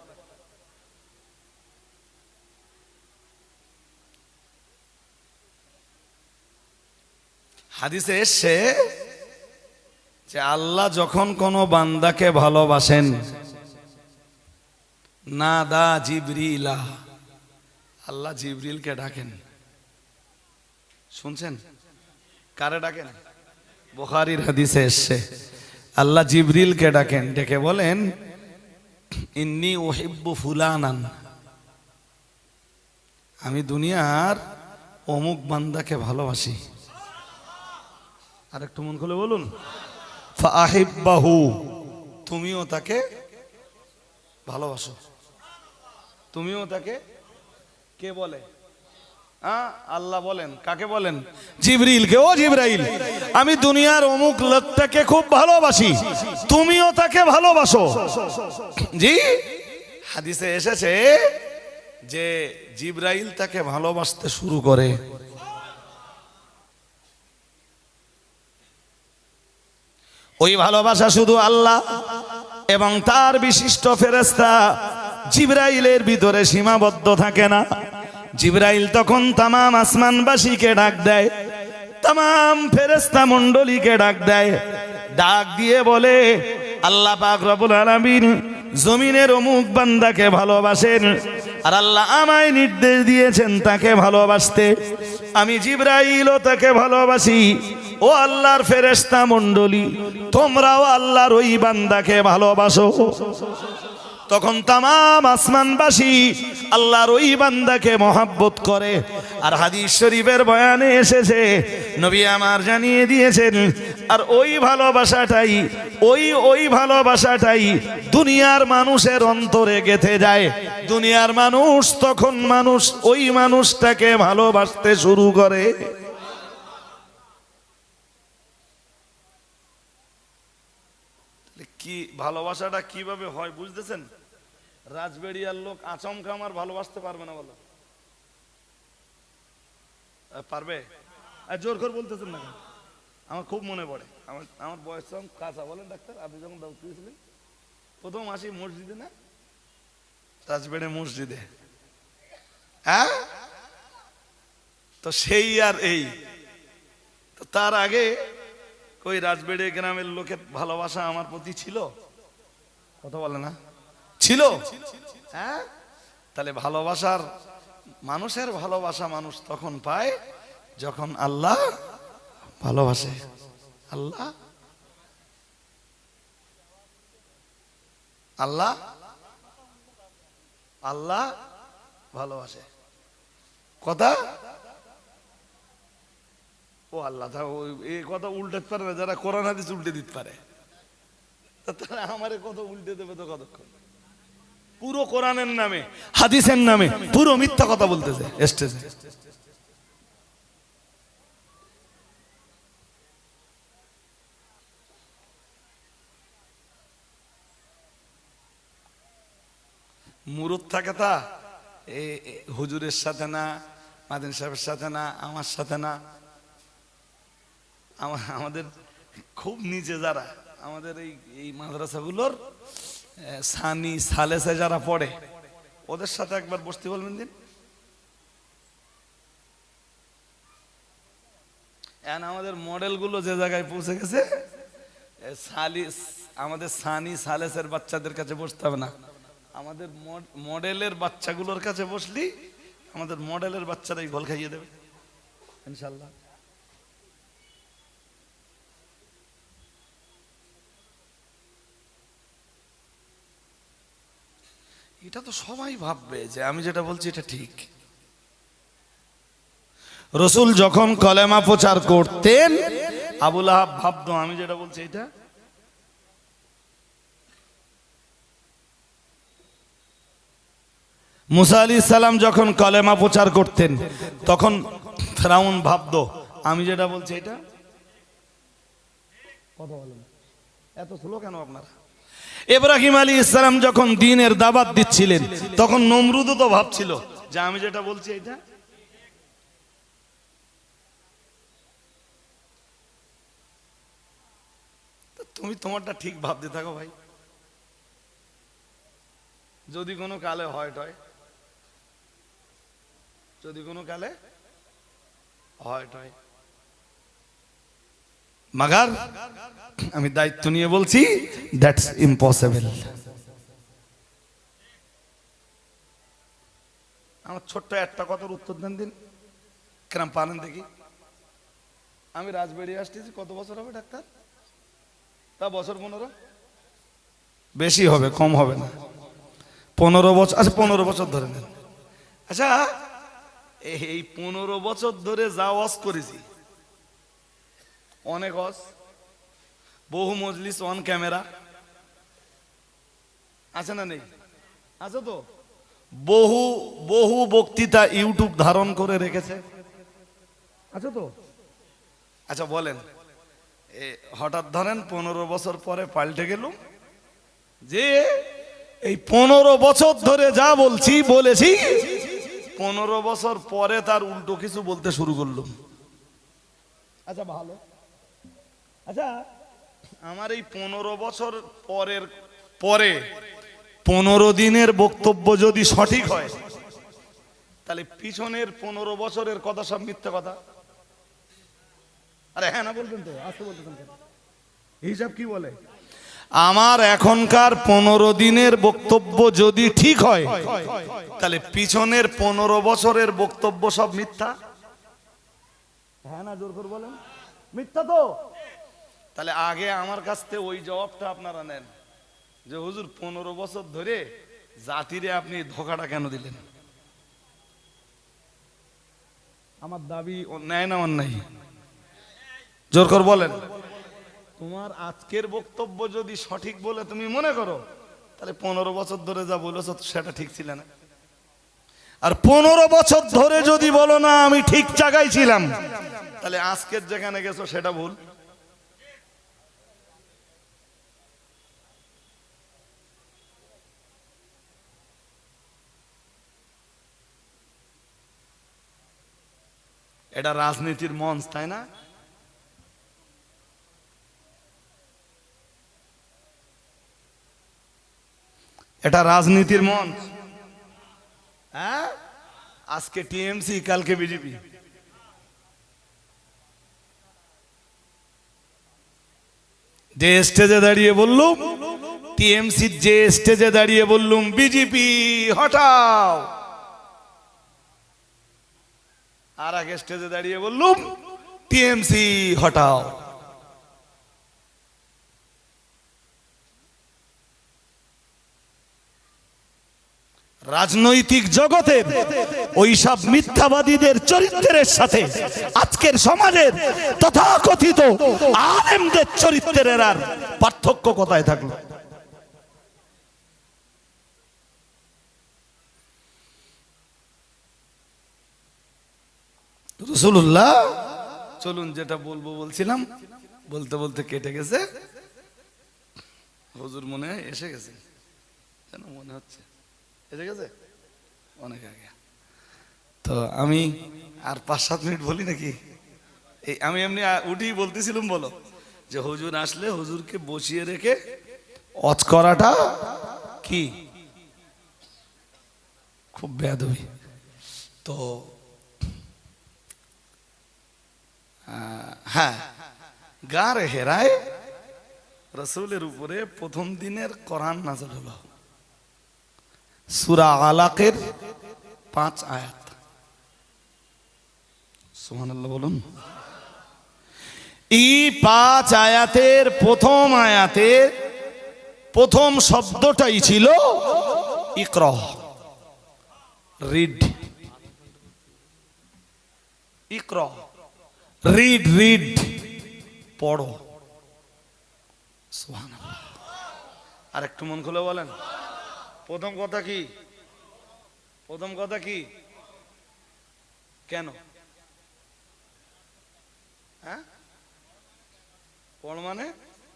হাদিসে এসছে যে আল্লাহ যখন কোন বান্দাকে ভালোবাসেন, না দা জিবরিলা, আল্লাহ জিবরিলকে ডাকেন। শুনছেন? কারে ডাকেন? বুখারীর হাদিসে এসছে আল্লাহ জিবরিলকে ডাকেন, ডেকে বলেন ইন্নী উহিব্বু ফুলানান, আমি দুনিয়ার অমুক বান্দাকে ভালোবাসি। আর একটু মন খুলে বলুন, ফাহিব্বাহু, তুমিও তাকে ভালোবাসো। তুমিও তাকে, কে বলে? আল্লাহ বলেন। কাকে বলেন? জিবরিলকে। ও জিবরাইল, আমি দুনিয়ার অমুক লোকটাকে খুব ভালোবাসি, তুমিও তাকে ভালোবাসো। জি, হাদিসে এসেছে যে জিবরাইল তাকে ভালোবাসতে শুরু করে। ওই ভালোবাসা শুধু আল্লাহ এবং তার বিশিষ্ট ফেরেশতা জিবরাইলের ভিতরে সীমাবদ্ধ থাকে না। জিবরাইল তখন তামাম আসমানবাসীকে ডাক দেয়, তামাম ফেরেশতা মণ্ডলীকে ডাক দেয়, ডাক দিয়ে বলে আল্লাহ পাক রব্বুল আলামিন জমিনের অমুক বান্দাকে ভালোবাসেন, আর আল্লাহ আমায় নির্দেশ দিয়েছেন তাকে ভালোবাসতে। আমি জিবরাইলও তাকে ভালোবাসি। ও আল্লাহর ফেরেশতা মণ্ডলী, তোমরাও আল্লাহর ওই বান্দাকে ভালোবাসো। তখন তামাম আসমানবাসী আল্লাহর ওই বান্দাকে মহব্বত করে। আর হাদিস শরীফের বয়ানে এসেছে, নবী আমার জানিয়ে দিয়েছেন, আর ওই ভালোবাসাটাই দুনিয়ার মানুষের অন্তরে গেঁথে যায়। দুনিয়ার মানুষ তখন ওই মানুষটাকে ভালোবাসতে শুরু করে। কি ভালোবাসাটা কিভাবে হয় বুঝতেছেন? রাজবেড়িয়ার লোক আচমকা আমার ভালোবাসতে পারবে না, বলো পারবে? জোর করে বলতেছেন না? আমার খুব মনে পড়ে, আমার বয়স যখন কাঁচা, বলেন ডাক্তার, আপনি যখন দাওয়াত দিয়েছিলেন প্রথম আসি মসজিদে, না রাজবেড়ে মসজিদে, হ্যাঁ, তো সেই আর এই, তো তার আগে ওই রাজবেড়ে গ্রামের লোকের ভালোবাসা আমার প্রতি ছিল? কথা বলে না? ছিল। হ্যাঁ, তাহলে মানুষের ভালোবাসা মানুষ তখন পায় যখন আল্লাহ ভালোবাসে। আল্লাহ ভালোবাসে। কথা, ও আল্লাহ, এই কথা উল্টাতে পারে না যারা কোরআন হাদিস উল্টে দিতে পারে, তারা আমারে কত উল্টে দেবে তো কতক্ষণ। পুরো কোরআনের নামে হাদিসের নামে পুরো মিথ্যা কথা বলতেছে স্টেজে। মুরুদ থাকে তা হুজুরের সাথে না, মাদিন সাহেবের সাথে না, আমার সাথে না, আমাদের খুব নিচে যারা আমাদের এই মাদ্রাসাগুলোর সানি সালেসে যারা পড়ে ওদের সাথে একবার বসতে বলবেন দিন। আমাদের মডেলগুলো যে জায়গায় পৌঁছে গেছে, আমাদের সানি সালেসের বাচ্চাদের কাছে বসতে হবে না, আমাদের মডেলের বাচ্চাগুলোর কাছে বসলি আমাদের মডেলের বাচ্চারাই গোল খাইয়ে দেবে ইনশাল্লাহ। এটা তো সবাই ভাববে যে আমি যেটা বলছি এটা ঠিক। রসুল যখন কলেমা প্রচার করতেন আবুল আহাব ভাবতো আমি যেটা বলছি এটা। মুসা আলাইহিস সালাম যখন কলেমা প্রচার করতেন তখন ফেরাউন ভাবতো আমি যেটা বলছি এটা। কথা বলেন, এত স্লো কেন আপনারা? ইব্রাহিম আলাইহিস সালাম যখন দ্বীনের দাওয়াত দিচ্ছিলেন তখন নমরুদও তো ভাবছিল যে আমি যেটা বলছি এটা। তুমি তোমারটা ঠিক ভাবতে থাকো ভাই, যদি কোনো কালে হয় টয়, যদি কোনো কালে হয় টয়। মাগার আমি দায়িত্ব নিয়ে বলছি দ্যাটস ইম্পসিবল। আমার ছোট্ট একটা কথার উত্তর দেন দিন, কেন পারেন দেখি। আমি রাজবাড়ি আসতেছি, কত বছর হবে ডাক্তার? তা বছর 15, বেশি হবে কম হবে না, 15 বছর। আচ্ছা 15 বছর ধরে নেন। আচ্ছা এই 15 বছর ধরে যা ওয়াজ করেছি, অনেক ওয়াজ, বহু মজলিস অন ক্যামেরা আছে না নেই? আছে তো। বহু বহু বক্তৃতা ইউটিউব ধারণ করে রেখেছে, আছে তো। আচ্ছা বলেন, হঠাৎ ধরেন 15 বছর পরে পাল্টে গেলুম যে এই 15 বছর ধরে যা বলছি বলেছি, 15 বছর পরে তার উল্টো কিছু বলতে শুরু করলাম। আচ্ছা ভালো। আচ্ছা আমার এই 15 বছর পরে 15 দিনের বক্তব্য যদি সঠিক হয় তাহলে পিছনের 15 বছরের কথা সব মিথ্যা কথা। আরে হ্যাঁ না বলবেন তো, আজকে বলতেছেন কেন? হিসাব কি বলে? আমার এখনকার 15 দিনের বক্তব্য যদি ঠিক হয় তাহলে পিছনের 15 বছরের বক্তব্য সব মিথ্যা। হ্যাঁ না জোর করে বলেন, মিথ্যা তো। তাহলে আগে আমার কাছ থেকে ওই জবাবটা আপনারা নেন যে হুজুর 15 বছর ধরে জাতিরে আপনি ধোকাটা কেন দিলেন? আমার দাবি অন্যায় না অন্যায়? জোর করে বলেন। তোমার আজকের বক্তব্য যদি সঠিক বলে তুমি মনে করো তাহলে 15 বছর ধরে যা বলেছো সেটা ঠিক ছিল না। আর 15 বছর ধরে যদি বলো না আমি ঠিক জায়গায় ছিলাম তাহলে আজকের যেখানে গেছো সেটা ভুল। এটা রাজনীতির মঞ্চ, তাই না? এটা রাজনীতির মঞ্চ। হ্যাঁ, আজকে টিএমসি কালকে বিজেপি। যে স্টেজে দাঁড়িয়ে বললুম টিএমসি, যে স্টেজে দাঁড়িয়ে বললুম বিজেপি হটাও, আর আগে স্টেজে দাঁড়িয়ে বললুম টিএমসি হটাও। রাজনৈতিক জগতের ওইসব মিথ্যাবাদীদের চরিত্রের সাথে আজকের সমাজের তথাকথিত আলেমদের চরিত্রের আর পার্থক্য কোথায় থাকলো? রাসূলুল্লাহ চলুন যেটা বলবো বলছিলাম, বলতে বলতে কেটে গেছে। হুজুর মনে হয় এসে গেছে, কেন মনে হচ্ছে এসে গেছে অনেক আগে। তো আমি আর 5-7 মিনিট বলি নাকি? এই আমি এমনি উঠি বলতেছিলাম, বলো যে হুজুর আসলে হুজুরকে বসিয়ে রেখে ওয়াজ করাটা কি খুব বেয়াদবি। তো হ্যাঁ, গারে হেরায় রাসূলের উপরে প্রথম দিনের কোরআন নাযিল হলো, সূরা আলাকের 5 আয়াত। সুবহানাল্লাহ বলুন। এই 5 আয়াতের প্রথম আয়াতে প্রথম শব্দটাই ছিল ইকরা, রিড। ইকরা, রিড, রিড, পড়ো। সুবহানাল্লাহ। আর একটু মন খুলে বলেন, প্রথম কথা কি? প্রথম কথা কি? কেন? হ্যাঁ, পড় মানে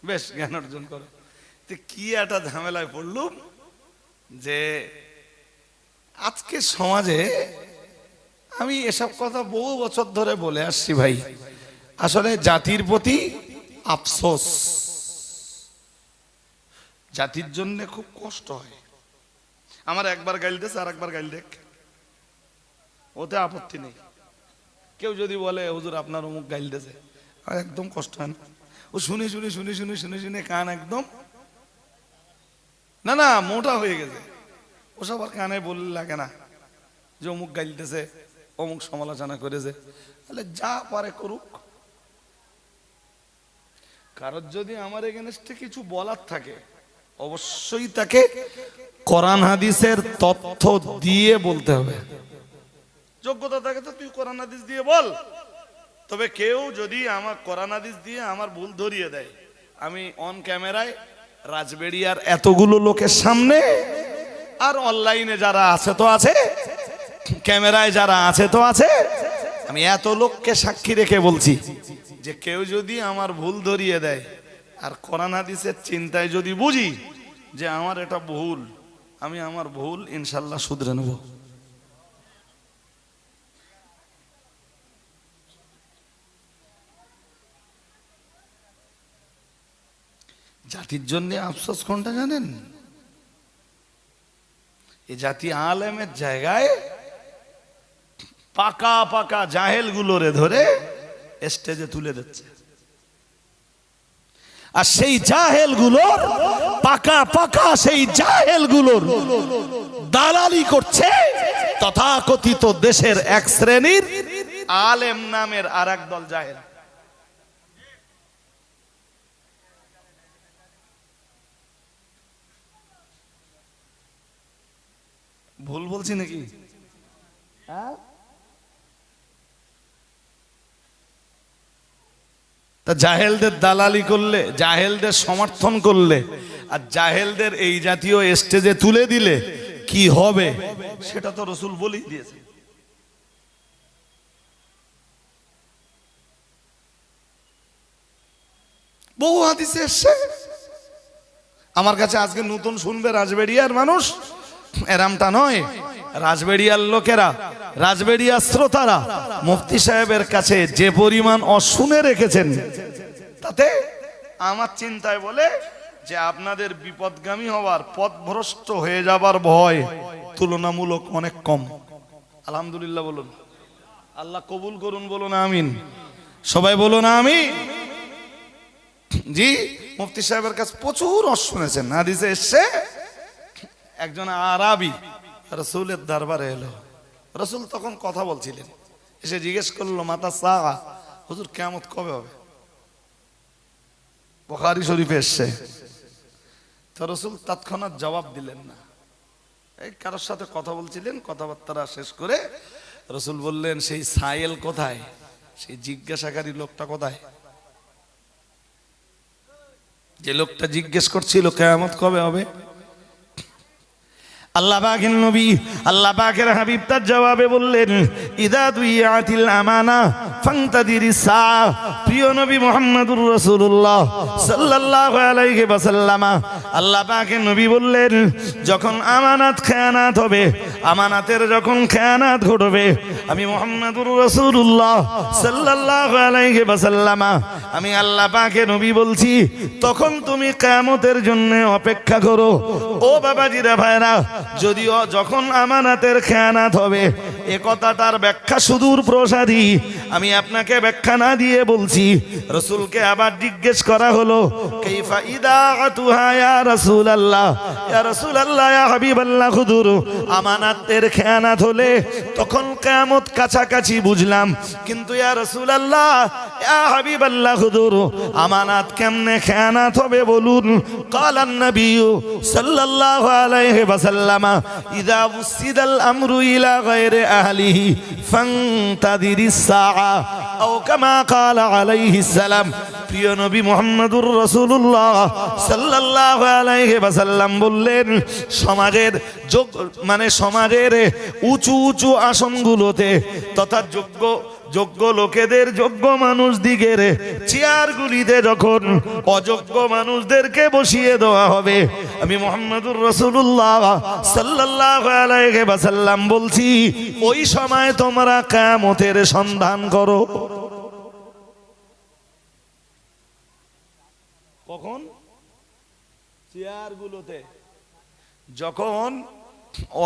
বেশ জ্ঞান অর্জন করো। তো কি একটা ঝামেলায় পড়লুম যে আজকে সমাজে, আমি এসব কথা বহু বছর ধরে বলে আসছি ভাই, আসলে জাতির প্রতি আফসোস, জাতির জন্য খুব কষ্ট হয়। আমার একবার গাইল দেশ আর একবার গাইল দেখ, ওতে আপত্তি নেই। কেউ যদি বলে হুজুর আপনার অমুক গাইল দেছে, আর একদম কষ্ট হয় না। ও শুনে শুনে শুনে শুনে শুনে শুনে কান একদম না না মোটা হয়ে গেছে। ওসব আর কানে বললে লাগে না যে অমুক গাইলতেছে, অমুক সমালোচনা করেছে। তাহলে যা পারে করুক। কারোর যদি আমার এগেনস্টে কিছু বলার থাকে, অবশ্যই তাকে কোরআন হাদিসের তথ্য দিয়ে বলতে হবে। যোগ্যতা থাকে তো তুই কোরআন হাদিস দিয়ে বল। তবে কেউ যদি আমার কোরআন হাদিস দিয়ে আমার ভুল ধরিয়ে দেয়, আমি অন ক্যামেরায় রাজবেড়িয়ার এতগুলো লোকের সামনে আর অনলাইনে যারা আছে তো আছে, ক্যামেরায় যারা আছে তো আছে, আমি এত লোককে সাক্ষী রেখে বলছি যে কেউ যদি আমার ভুল ধরিয়ে দেয় আর কোরআন হাদিসের চিন্তায় যদি বুঝি যে আমার এটা ভুল, আমি আমার ভুল ইনশাল্লাহ শুধরে নেব। জাতির জন্য আফসোস কোনটা জানেন? এই জাতি আলেমের জায়গায় পাকা পাকা জাহেল গুলোরে ধরে স্টেজে তুলে দিচ্ছে, আর সেই জাহেল গুলোর পাকা পাকা সেই জাহেল গুলোর দালালি করছে তথাকথিত দেশের এক শ্রেণীর আলেম নামের আর এক দল জাহেল। ভুল বলছি নাকি? তা জাহেলদের দালালি করলে, জাহেলদের সমর্থন করলে আর জাহেলদের এই জাতীয় স্টেজে তুলে দিলে কি হবে সেটা তো রাসূল বলেই দিয়েছে। বহু হাদিসে এসেছে। আমার কাছে আজকে নতুন শুনবে রাজবেড়িয়ার মানুষ, এরামটা নয়। রাজবেড়িয়ার লোকেরা, রাজবেড়িয়ার শ্রোতারা মুফতি সাহেবের কাছে যে পরিমাণ অশুনে রেখেছেন, তাতে আমার চিন্তায় বলে যে আপনাদের বিপদগামী হওয়ার, পথভ্রষ্ট হয়ে যাবার ভয় তুলনামূলক অনেক কম। আলহামদুলিল্লাহ বলুন, আল্লাহ কবুল করুন, বলুন আমিন। সবাই বলুন আমিন। জি, মুফতি সাহেবের কাছে প্রচুর শুনেছেন। হাদিসে এসেছে একজন আরাবী রাসূলের দরবারে এলো। রাসূল তখন কথা বলছিলেন, এসে জিজ্ঞেস করলো মাতা সাআ, হুজুর কিয়ামত কবে হবে? বুখারী শরীফে এসেছে। তো রাসূল তৎক্ষণাৎ জবাব দিলেন না। এই কারোর সাথে কথা বলছিলেন, কথাবার্তা শেষ করে রাসূল বললেন, সেই সাইল কোথায়? সেই জিজ্ঞাসাকারী লোকটা কোথায়? যে লোকটা জিজ্ঞেস করছিল কিয়ামত কবে হবে। আল্লাহ পাকের নবী, আল্লাহ পাকের হাবিব তার জবাবে বললেন, ইদা দুইয়াতিল আমানা ফান্তাদিরিস সাআ। প্রিয় নবী মুহাম্মদুর রাসূলুল্লাহ সাল্লাল্লাহু আলাইহি ওয়াসাল্লাম, আল্লাহ পাকের নবী বললেন, যখন আমানত খেয়ানাত হবে, আমানাতের যখন খেয়ানাত ঘটবে, আমি মুহাম্মদুর রাসূলুল্লাহ সাল্লাল্লাহু আলাইহি ওয়াসাল্লাম, আমি আল্লাহ পাকের নবী বলছি, তখন তুমি কিয়ামতের জন্য অপেক্ষা করো। ও বাবাজিরা ভাইরা, যদিও যখন আমানাতের খেয়ানাত হবে, এ কথাটার ব্যাখ্যা সুদূর প্রসারী, আমি আপনাকে ব্যাখ্যা না দিয়ে বলছি। রাসূলকে আবার জিজ্ঞেস করা হলো, কাইফা ইদাআতুহা ইয়া রাসূলুল্লাহ, ইয়া রাসূলুল্লাহ, ইয়া হাবিবাল্লাহ, হুজুর আমানাতের খেয়ানাত হলে তখন কিয়ামত কাছাকাছি বুঝলাম, কিন্তু ইয়া রাসূলুল্লাহ, ইয়া হাবিবাল্লাহ, হুজুর আমানাত কেমনে খেয়ানাত হবে বলুন। কালান নবী সাল্লাল্লাহু আলাইহি ওয়াসাল্লাম, ইযা উসিদাল আমরু ইলা গায়রি আহলিহি ফান্তাদিরিস সাআ, আও কামা ক্বালা আলাইহিস সালাম। প্রিয় নবী মুহাম্মদুর রাসূলুল্লাহ সাল্লাল্লাহু আলাইহি ওয়াসাল্লাম বললেন, সমাজের সমাজের উঁচু উঁচু আসনগুলোতে তথা যোগ্য লোকেদের, যোগ্য মানুষদিগের চেয়ারগুলিতে যখন অযোগ্য মানুষদেরকে বসিয়ে দেওয়া হবে, আমি মুহাম্মদুর রাসূলুল্লাহ সাল্লাল্লাহু আলাইহি ওয়াসাল্লাম বলছি, ওই সময় তোমরা কিয়ামতের সন্ধান করো। কখন? চেয়ারগুলোতে যখন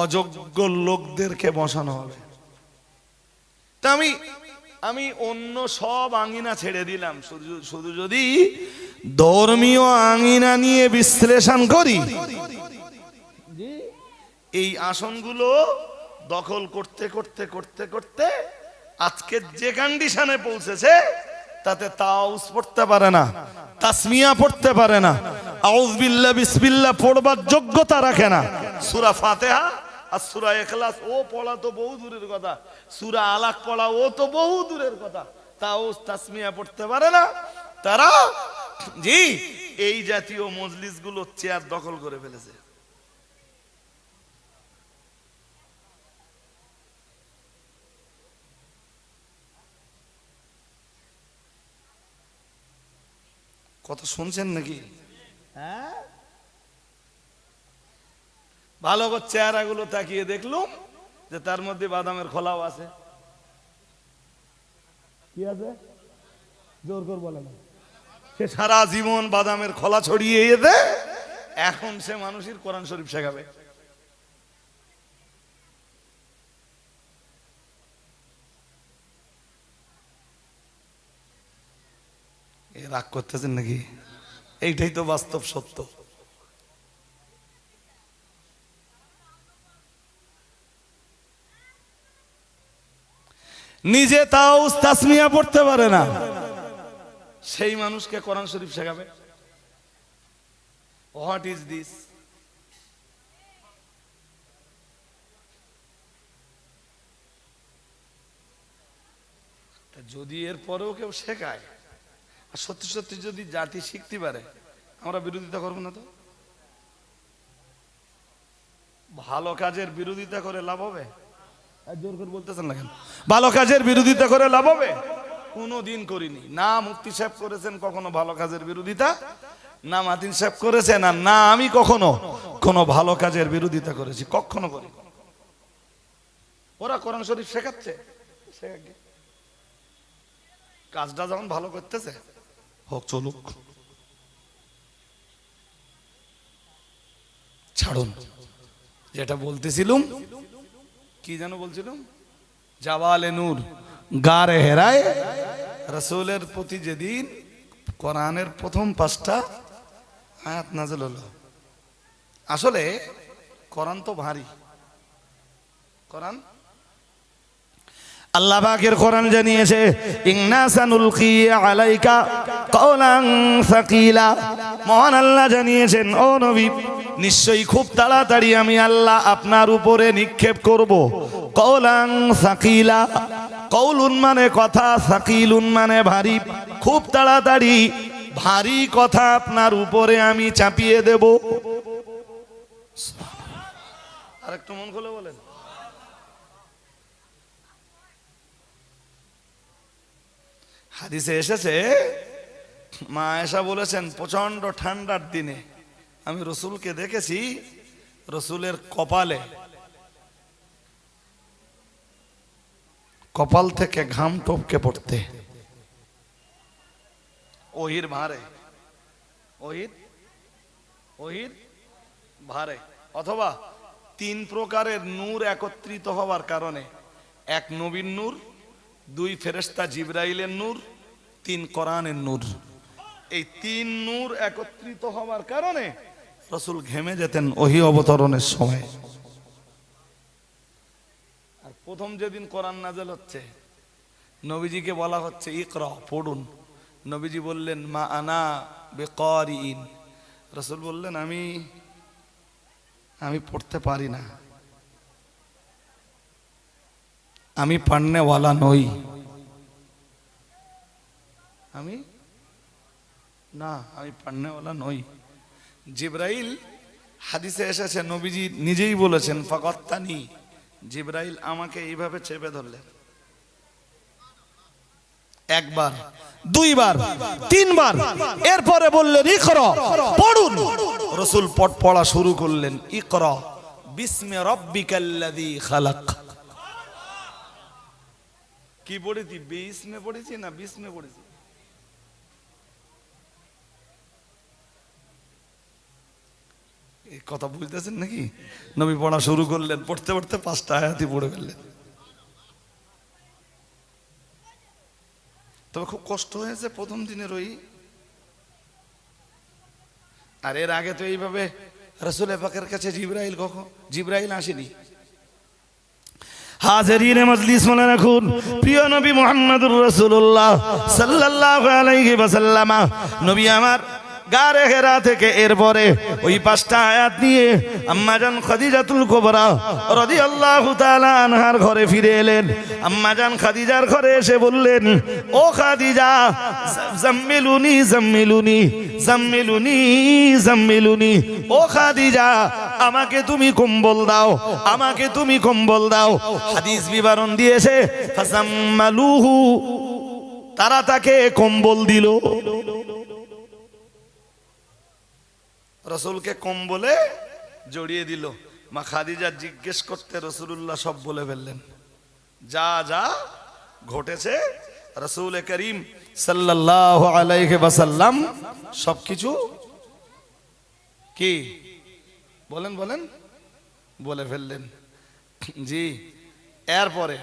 অযোগ্য লোকদেরকে বসানো হবে। তা আমি অন্য সব আঙিনা ছেড়ে দিলাম, শুধু যদি ধর্মীয় আঙিনা নিয়ে বিশ্লেষণ করি, এই আসনগুলো দখল করতে করতে করতে করতে আজকে যে কন্ডিশনে পৌঁছেছে, তাতে তাওস পড়তে পারে না, তাসমিয়া পড়তে পারে না, আউযু বিল্লাহ বিসমিল্লাহ পড়বার যোগ্যতা রাখে না। সূরা ফাতিহা আর সূরা ইখলাস ও পড়া তো বহু দূরের কথা, সূরা আলাক পড়া ও তো বহু দূরের কথা, তাও তাসমিয়া পড়তে পারে না। তারা জি এই জাতীয় মজলিসগুলো চেয়ার দখল করে ফেলেছে। কথা শুনছেন নাকি? হ্যাঁ, ভালো করে চেহারাগুলো তাকিয়ে দেখলুম যে তার মধ্যে বাদামের খোলাও আছে। কি আছে? জোর করে বলে না। সে সারা জীবন বাদামের খোলা ছড়িয়ে এতে এখন সে মানুষের কোরআন শরীফ শেখাবে। এ রাগ করতেছেন নাকি? এইটাই তো বাস্তব সত্য। নিজে তাও তাসমিয়া পড়তে পারে না, সেই মানুষকে কোরআন শরীফ শেখাবে। What is this? যদি এর পরেও কেউ শেখায় আর সত্যি সত্যি যদি জাতি শিখতে পারে, আমরা বিরোধিতা করবো না তো? ভালো কাজের বিরোধিতা করে লাভ হবে? জোর করে বলতেছেন না কেন? ভালো কাজের বিরোধিতা করে লাভ হবে? কোনোদিন করিনি। না মুফতি সাহেব করেছেন কখনো ভালো কাজের বিরোধিতা, না মাতিন সাহেব করেছেন, আর না আমি কখনো কোনো ভালো কাজের বিরোধিতা করেছি, কখনো করি। ওরা কোরআন শরীফ শেখাচ্ছে, শেখাকে কাজটা যখন ভালো করতেছে হোক, চলুক, ছাড়ুন। যেটা বলতেছিলাম, কি যেন বলছিলাম, জাওয়ালে নূর গারে হেরায় রাসূলের প্রতি যেদিন কোরআনের প্রথম 5টা আয়াত নাযিল হলো। আসলে কোরআন তো ভারী। কোরআন আল্লাহ পাকের কোরআন জানিয়েছে, ইন্না সানুলকি আলাইকা কওলান সাকিলা। মহান আল্লাহ জানিয়েছেন, ও নবী, নিশ্চয়ই খুব তাড়াতাড়ি আমি আল্লাহ আপনার উপরে নিক্ষেপ করব কওলান সাকিলা। কওলুন মানে কথা, সাকিলুন মানে ভারী। খুব তাড়াতাড়ি ভারী কথা আপনার উপরে আমি চাপিয়ে দেব। আর একটু মন খুলে বলেন। হাদিসে এসেছে মা আয়েশা বলেছেন প্রচন্ড ঠান্ডার দিনে আমি রসুলকে দেখেছি রসুলের কপাল থেকে ঘাম টপকে পড়তে ওহির ভারে ওহির ভারে অথবা তিন প্রকারের নূর একত্রিত হওয়ার কারণে, এক নবীর নূর, দুই ফেরেশতা জিবরাইলের নূর, তিন কোরআনের নূর। এই তিন নূর একত্রিত হওয়ার কারণে রাসূল ঘেমে যেতেন ওহী অবতরণের সময়। আর প্রথম যেদিন কোরআন নাযিল হচ্ছে নবীজিকে বলা হচ্ছে ইকরা, পড়ুন। নবীজি বললেন মা আনা বিকারিন, রাসূল বললেন আমি পড়তে পারি না, আমি পড়নেওয়ালা নই, আমি পড়নেওয়ালা নই। জিবরাইল, হাদিসে এসেছে নবীজি নিজেই বলেছেন ফাকাত্তানি, জিবরাইল আমাকে এইভাবে চেপে ধরলেন, একবার, দুইবার, তিনবার, এরপরে বললেন ইকরা, পড়ুন। রাসূল পড়া শুরু করলেন, ইকরা বিসমি রাব্বিকাল্লাযী খালাক। কি পড়েছি? বিসমে পড়েছি না বিসমে পড়েছি? এই কথা বুঝতেছেন নাকি? নবী পড়া শুরু করলেন, পড়তে পড়তে 5টা আয়াতই পড়ে ফেললেন। তবে খুব কষ্ট হয়েছে প্রথম দিনের ওই। আর এর আগে তো এইভাবে রাসূল পাকের কাছে জিবরাইল আসেনি। হাজিরিনে মজলিস মনে রাখুন, প্রিয় নবী মুহাম্মদুর রাসূলুল্লাহ সাল্লাল্লাহু আলাইহি ওয়াসাল্লাম নবী আমার গারে হেরা থেকে এরপরে ওই 5টা আয়াত নিয়ে আম্মাজান খাদিজাতুল কুবরা রাদিয়াল্লাহু তাআলা আনহার ঘরে ফিরে এলেন। আম্মাজান খাদিজার ঘরে এসে বললেন, ও খাদিজা, জাম্মিলুনি জাম্মিলুনি জাম্মিলুনি জাম্মিলুনি, ও খাদিজা আমাকে তুমি কম্বল দাও, আমাকে তুমি কম্বল দাও। হাদিস বিবরণ দিয়েছে ফাসাম্মালুহু, তারা তাকে কম্বল দিল। রাসূলকে কম্বলে জড়িয়ে দিল। মা খাদিজা জিজ্ঞেস করতে রাসূলুল্লাহ সব বলে ফেললেন, যা যা ঘটেছে রাসূল করিম সাল্লাল্লাহু আলাইহি ওয়াসাল্লাম সবকিছু কি বলেন বলে ফেললেন। জি, এরপরে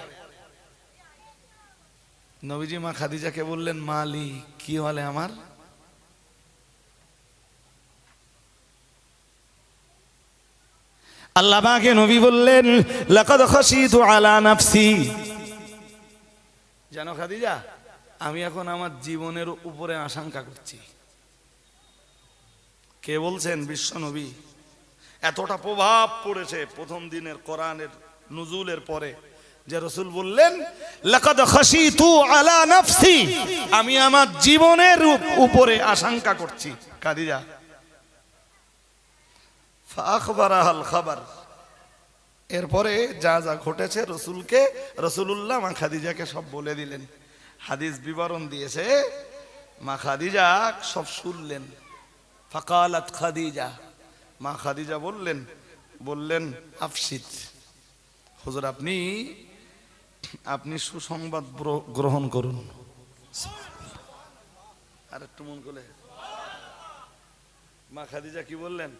নবীজি মা খাদিজাকে বললেন, মালি, কি হলে আমার? আল্লাহ পাকে নবী বললেন, লাকাদ খাশিতু আলা নাফসি, জানো খাদিজা, আমি এখন আমার জীবনের উপরে আশঙ্কা করছি। কে বলছেন? বিশ্ব নবী। এতটা প্রভাব পড়েছে প্রথম দিনের কোরআনের নুজুলের পরে যে রাসূল বললেন, লাকাদ খাশিতু আলা নাফসি, আমি আমার জীবনের উপরে আশঙ্কা করছি। খাদিজা ফাখবারাহাল খবর, এরপরে যা যা ঘটেছে রাসূলুল্লাহ মা খাদিজাকে সব বলে দিলেন। হাদিস বিবরণ দিয়েছে মা খাদিজা সব শুনলেন। ফাকালাত খাদিজা, মা খাদিজা বললেন আফসিদ, হুজুর আপনি সুসংবাদ গ্রহণ করুন। আর একটু মন করে মা খাদিজা কি বললেন?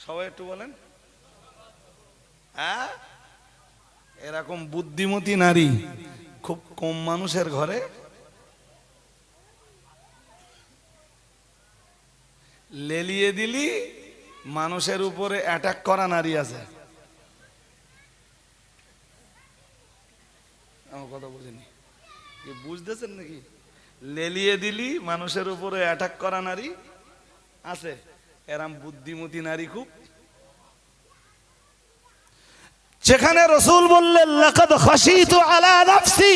সবাই একটু বলেন। হ্যাঁ, এরকম বুদ্ধিমতী নারী খুব কম মানুষের ঘরে। লেলিয়ে দিলি মানুষের উপরে অ্যাটাক করা নারী আছে। আমার কথা বুঝিনি, বুঝতেছেন নাকি? লেলিয়ে দিলি মানুষের উপরে অ্যাটাক করা নারী আছে। এরম বুদ্ধিমতী নারী খুব। যেখানে রাসূল বললেন লাকাদ খাশিতু আলা নাফসি,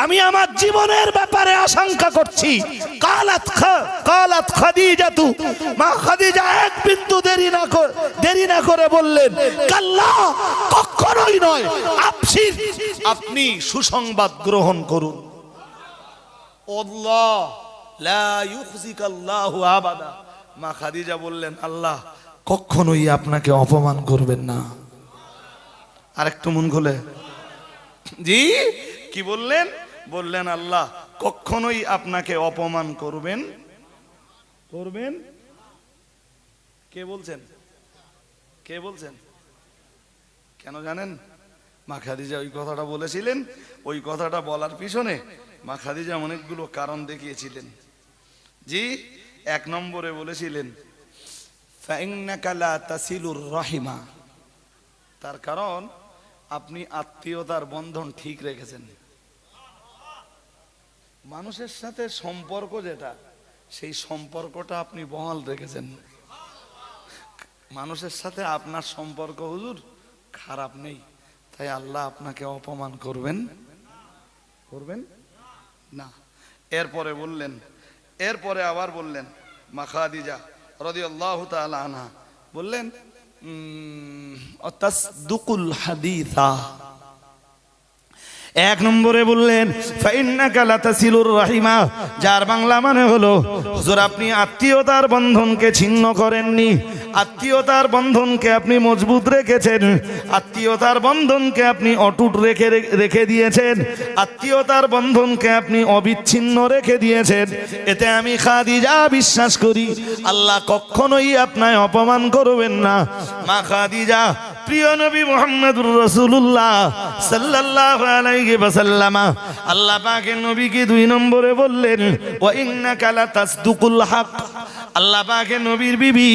আমি আমার জীবনের ব্যাপারে আশঙ্কা করছি। কালাত খাদিজাতু, মা খাদিজা এক বিন্দু দেরি না করে বললেন, কাল্লা, কখনোই নয়, আপনি সুসংবাদ গ্রহণ করুন। আল্লাহ লা ইউখজিকাল্লাহু আবাদা, মা খাদিজা বললেন, আল্লাহ কখনোই আপনাকে অপমান করবেন না। আরেকটু মন খুলে, জি কি বললেন? বললেন আল্লাহ কখনোই আপনাকে অপমান করবেন। কে বলছেন? কে বলছেন? কেন জানেন? মা খাদিজা ওই কথাটা বলেছিলেন। ওই কথাটা বলার পিছনে মা খাদিজা অনেকগুলো কারণ দেখিয়েছিলেন। জি, এক নম্বরে বলেছিলেন ফাইন্নাকা লা তাসিলুর রাহিমা, তার কারণ আপনি আত্মীয়তার বন্ধন ঠিক রেখেছেন। মানুষের সাথে সম্পর্ক যেটা, সেই সম্পর্কটা আপনি বহাল রেখেছেন। মানুষের সাথে আপনার সম্পর্ক হুজুর খারাপ নেই, তাই আল্লাহ আপনাকে অপমান করবেন না। এরপরে আবার বললেন মা খাদিজা রাদিয়াল্লাহু তাআলা আনহা বললেন তাসদুকুল হাদিসা। এক নম্বরে বললেন ফাইন্নাকা লাতাসিলুর রাহিমা, যার বাংলা মানে হলো হুজুর আপনি আত্মীয়তার বন্ধনকে ছিন্ন করেননি, আত্মীয়তার বন্ধনকে আপনি মজবুত রেখেছেন, আত্মীয়তার বন্ধনকে আপনি অটুট রেখে দিয়েছেন, আত্মীয়তার বন্ধনকে আপনি অবিচ্ছিন্ন রেখে দিয়েছেন। এতে আমি খাদিজা বিশ্বাস করি আল্লাহ কখনোই আপনায় অপমান করবেন না। মা খাদিজা প্রিয় নবী মুহাম্মদুর রাসূলুল্লাহ সাল্লাল্লাহু আলাইহি ওয়াসাল্লাম আল্লাহ পাকের নবীকে দুই নম্বরে বললেন ওয়া ইন্নাকা লাতাসদুকুল হক। আল্লাহ পাকের নবীর বিবি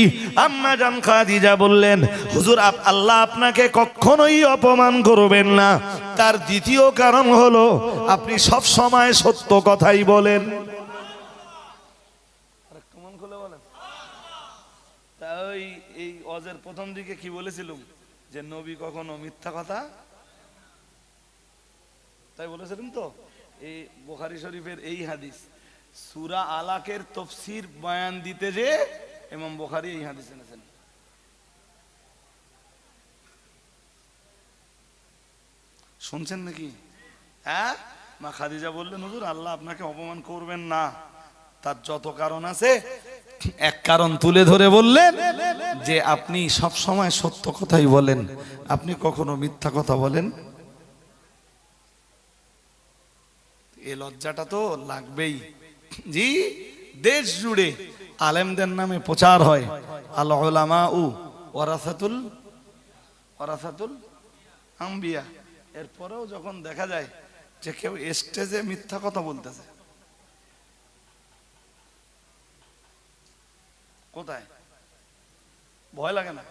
আম্মা জান খাদিজা বললেন হুজুর আল্লাহ আপনাকে কখনোই অপমান করবেন না। তার দ্বিতীয় কারণ হলো আপনি সব সময় সত্য কথাই বলেন। আরেকটু মন খুলে বলেন। তাই এই ওয়াজের প্রথম দিকে কি বলেছিলাম যে নবী কখনো মিথ্যা কথা, তাই বলেছিলেন তো। এই বুখারী শরীফের এই হাদিস সূরা আলাকের তাফসীর বয়ান দিতে যে ইমাম বুখারী এই হাদিস এনেছেন। শুনছেন নাকি? হ্যাঁ, মা খাদিজা বললেন হুজুর আল্লাহ আপনাকে অপমান করবেন না। তার যত কারণ আছে এক কারণ তুলে ধরে বললেন যে আপনি সব সময় সত্য কথাই বলেন, আপনি কখনো মিথ্যা কথা বলেন। এই লজ্জাটা তো লাগবেই। জি, দেশ জুড়ে আলেমদের নামে প্রচার হয় আল উলামাউ ওয়ারাসাতুল আম্বিয়া। এরপরেও যখন দেখা যায় যে কেউ স্টেজে মিথ্যা কথা বলতেছে, কোথায় ভয় লাগে না?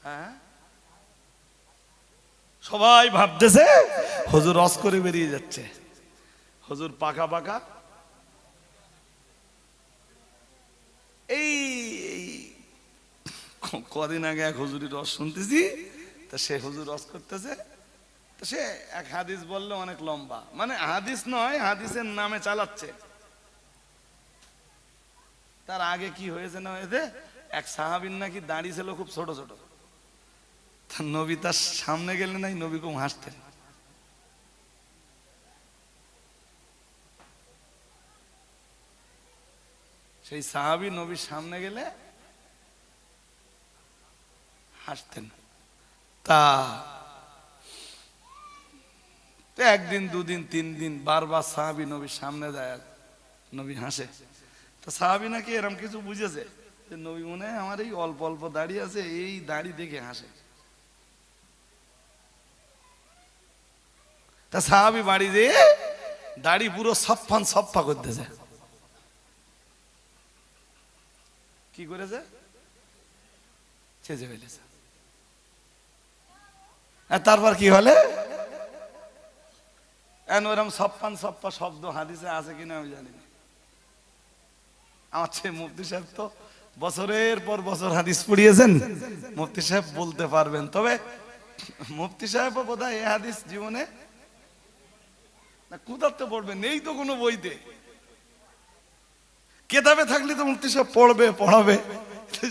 হ্যাঁ, সবাই ভাবতেছে হুজুর রস করে বেরিয়ে যাচ্ছে, হুজুর পাকা পাকা। এই কদিন আগে এক হুজুরি রস শুনতেছি, তা সে হুজুর রস করতেছে, তো সে এক হাদিস বললে অনেক লম্বা, মানে হাদিস নয় হাদিসের নামে চালাচ্ছে। তার আগে কি হয়েছে না হয়েছে, এক সাহাবীর নাকি দাড়ি ছিল খুব ছোট ছোট, নবী তার সামনে গেলে নাই নবী খুব হাসতেন। সেই সাহাবী নবীর সামনে গেলে হাসতেন। তা একদিন দুদিন তিন দিন বারবার সাহাবী নবীর সামনে যায়, নবী হাসে। তো সাহাবী নাকি এরকম কিছু বুঝেছে যে নবী মনে হয় আমার এই অল্প অল্প দাড়ি আছে, এই দাড়ি দেখে হাসে। তা সাহাবী বাড়ি যেয়ে দাড়ি পুরো সফা করতেছে। কি করেছে? ছেঁচে ফেলেছে। আর তারপর কি হলে ওরকম সফা শব্দ হাদিসে আছে কিনা আমি জানি না। আমার ছেলে মুফতি সাহেব তো বছরের পর বছর হাদিস পড়িয়েছেন, মুফতি সাহেব বলতে পারবেন। তবে মুফতি সাহেবও বোধহয় এই হাদিস জীবনে না কোথাতে পড়বেন, নেই তো কোনো বইতে। কেতাবে থাকলে তো মুফতি সাহেব পড়বে পড়াবে,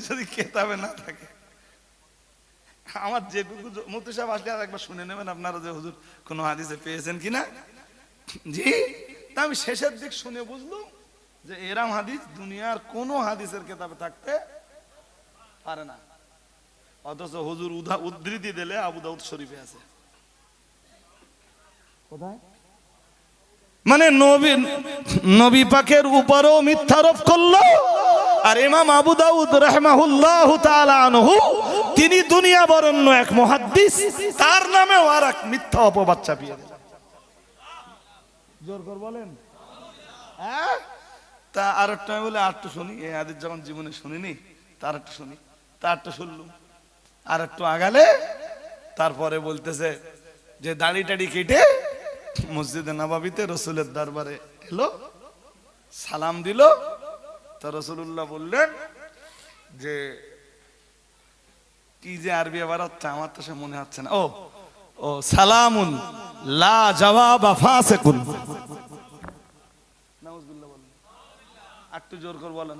যদি কেতাবে না থাকে। আমার যেটুকু মুফতি সাহেব আসলে আর একবার শুনে নেবেন আপনারা যে হুজুর কোনো হাদিসে পেয়েছেন কিনা। জি, তা আমি শেষের দিক শুনে বুঝলাম যে এরম হাদিস দুনিয়ার কোন হাদিসের কেতাবে থাকতে পারে না, অথচ হুজুর উদ্ধৃতি দিলে আবু দাউদ শরীফে আছে। কোথায়? মানে নবী পাকের উপরও মিথ্যারোপ করলো। আর ইমাম আবু দাউদ রাহিমাহুল্লাহু তাআলা আনহু তিনি দুনিয়া বরেণ্য এক মুহাদ্দিস, তার নামেও আর এক মিথ্যা অপবাদ চাপিয়ে দিলেন। জোর করে বলেন হ্যাঁ। তা আর একটা বলে আর একটু শুনি, এই হাদিস যখন জীবনে শুনিনি তার একটু শুনি, তার একটু শুনলুম। আর একটু আগালে তারপরে বলতেছে যে দাড়ি টাড়ি কেটে মসজিদে নববীতে রসুলের দরবারে এলো, সালাম দিল। তা রসুল্লাহ বললেন যে কি যে আরবি আবার হচ্ছে আমার তো সে মনে হচ্ছে না। ও সালামুন লা জওয়াবা ফাসিকুন। নাউজুবিল্লাহ বলেন, একটু জোর করে বলেন,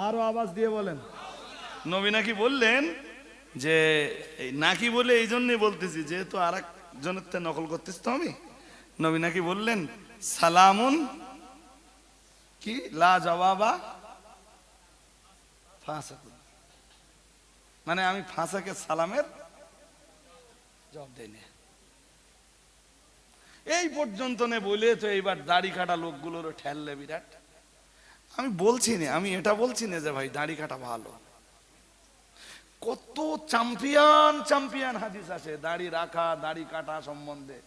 আরো আওয়াজ দিয়ে বলেন। নবী নাকি বললেন যে নাকি বলে এই জন্যই বলতেছি যেহেতু আর একজনের তে নকল করতেছি তো আমি। নবী নাকি বললেন সালামুন কি লা জওয়াবা ফাসিকুন, মানে আমি ফাঁসাকে সালামের জবাব দেয়নি। এই পর্যন্ত নে বলে তো এইবার দাড়ি কাটা লোকগুলোর ঠেললে বিরাট। আমি বলছি না, আমি এটা বলছি না যে ভাই দাড়ি কাটা ভালো। কত চ্যাম্পিয়ন চ্যাম্পিয়ন হাদিস আছে দাড়ি রাখা দাড়ি কাটা সম্বন্ধে।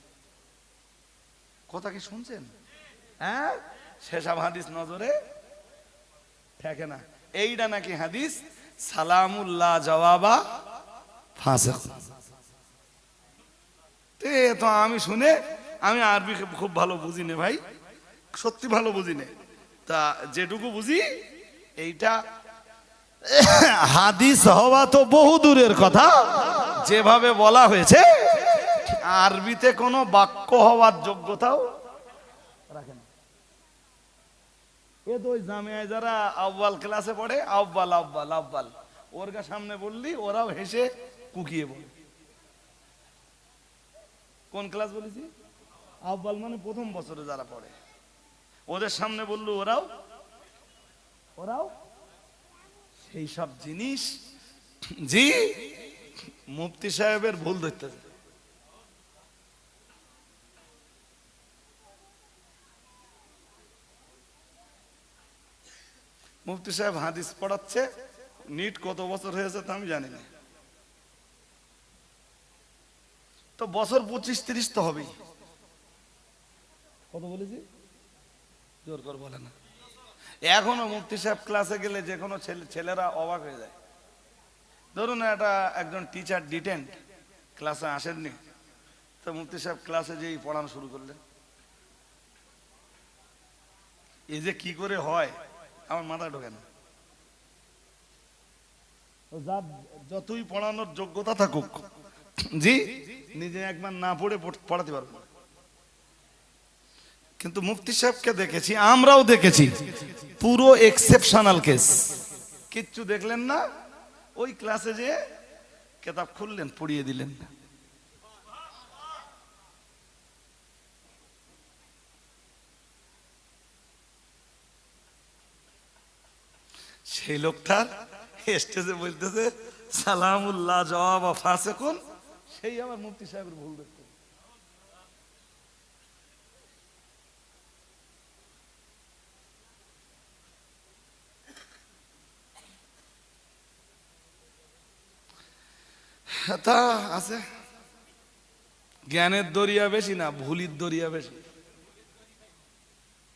কথা কি শুনছেন? হ্যাঁ, সেসব হাদিস নজরে থাকে না। এইটা নাকি হাদিস সালামুল্লাহ জওয়াবা ফাসিক। তো আমি শুনে, আমি আরবি খুব ভালো বুঝি না ভাই, সত্যি ভালো বুঝি না। তা যেটুকু বুঝি এইটা হাদিস হওয়া তো বহু দূরের কথা, যেভাবে বলা হয়েছে আরবিতে কোনো বাক্য হওয়ার যোগ্যতাও রাখে না। এ তো ওই জামিয়ায় যারা আউয়াল ক্লাসে পড়ে আউয়াল আউয়াল আউয়াল, ওর সামনে বললি ওরাও হেসে কুকিয়ে বলে। কোন ক্লাস বলেছি? আউয়াল মানে প্রথম বছরে যারা পড়ে, ওদের সামনে বললো ওরাও সেই সব জিনিস। জি, মুফতি সাহেবের ভুল ধরতেছে। মুফতি সাহেব হাদিস পড়াচ্ছে, নিট কত বছর হয়েছে তা আমি জানি না, তো বছর 25-30 তো হবেই। কত বলেছি? জোর করে বলে না। এখনো মুফতি সাহেব ক্লাসে গেলে যে কোনো ছেলেরা অবাক হয়ে যায়। ধরুন একজন টিচার ডিটেন্ট ক্লাসে আসেননি, তো মুফতি সাহেব ক্লাসে যেই পড়ানো শুরু করলেন, এই যে কি করে হয় আমার মাথায় ঢোকে না। যতই পড়ানোর যোগ্যতা থাকুক, জি নিজে একবার না পড়ে পড়াতে পারবো না। কিন্তু মুফতি সাহেবকে দেখেছি, আমরাও দেখেছি, পুরো এক্সেপশনাল কেস। কিচ্ছু দেখলেন না, ওই ক্লাসে যে কিতাব খুললেন পড়িয়ে দিলেন। সেই লোকটার স্টেজে বলতেছে সালামুল্লাহ জওয়াবা ফাসিকুন, সেই আবার মুফতি সাহেবের ভুল দেখতে। তা আছে, জ্ঞানের দরিয়া বেশি না ভুলির দরিয়া বেশি।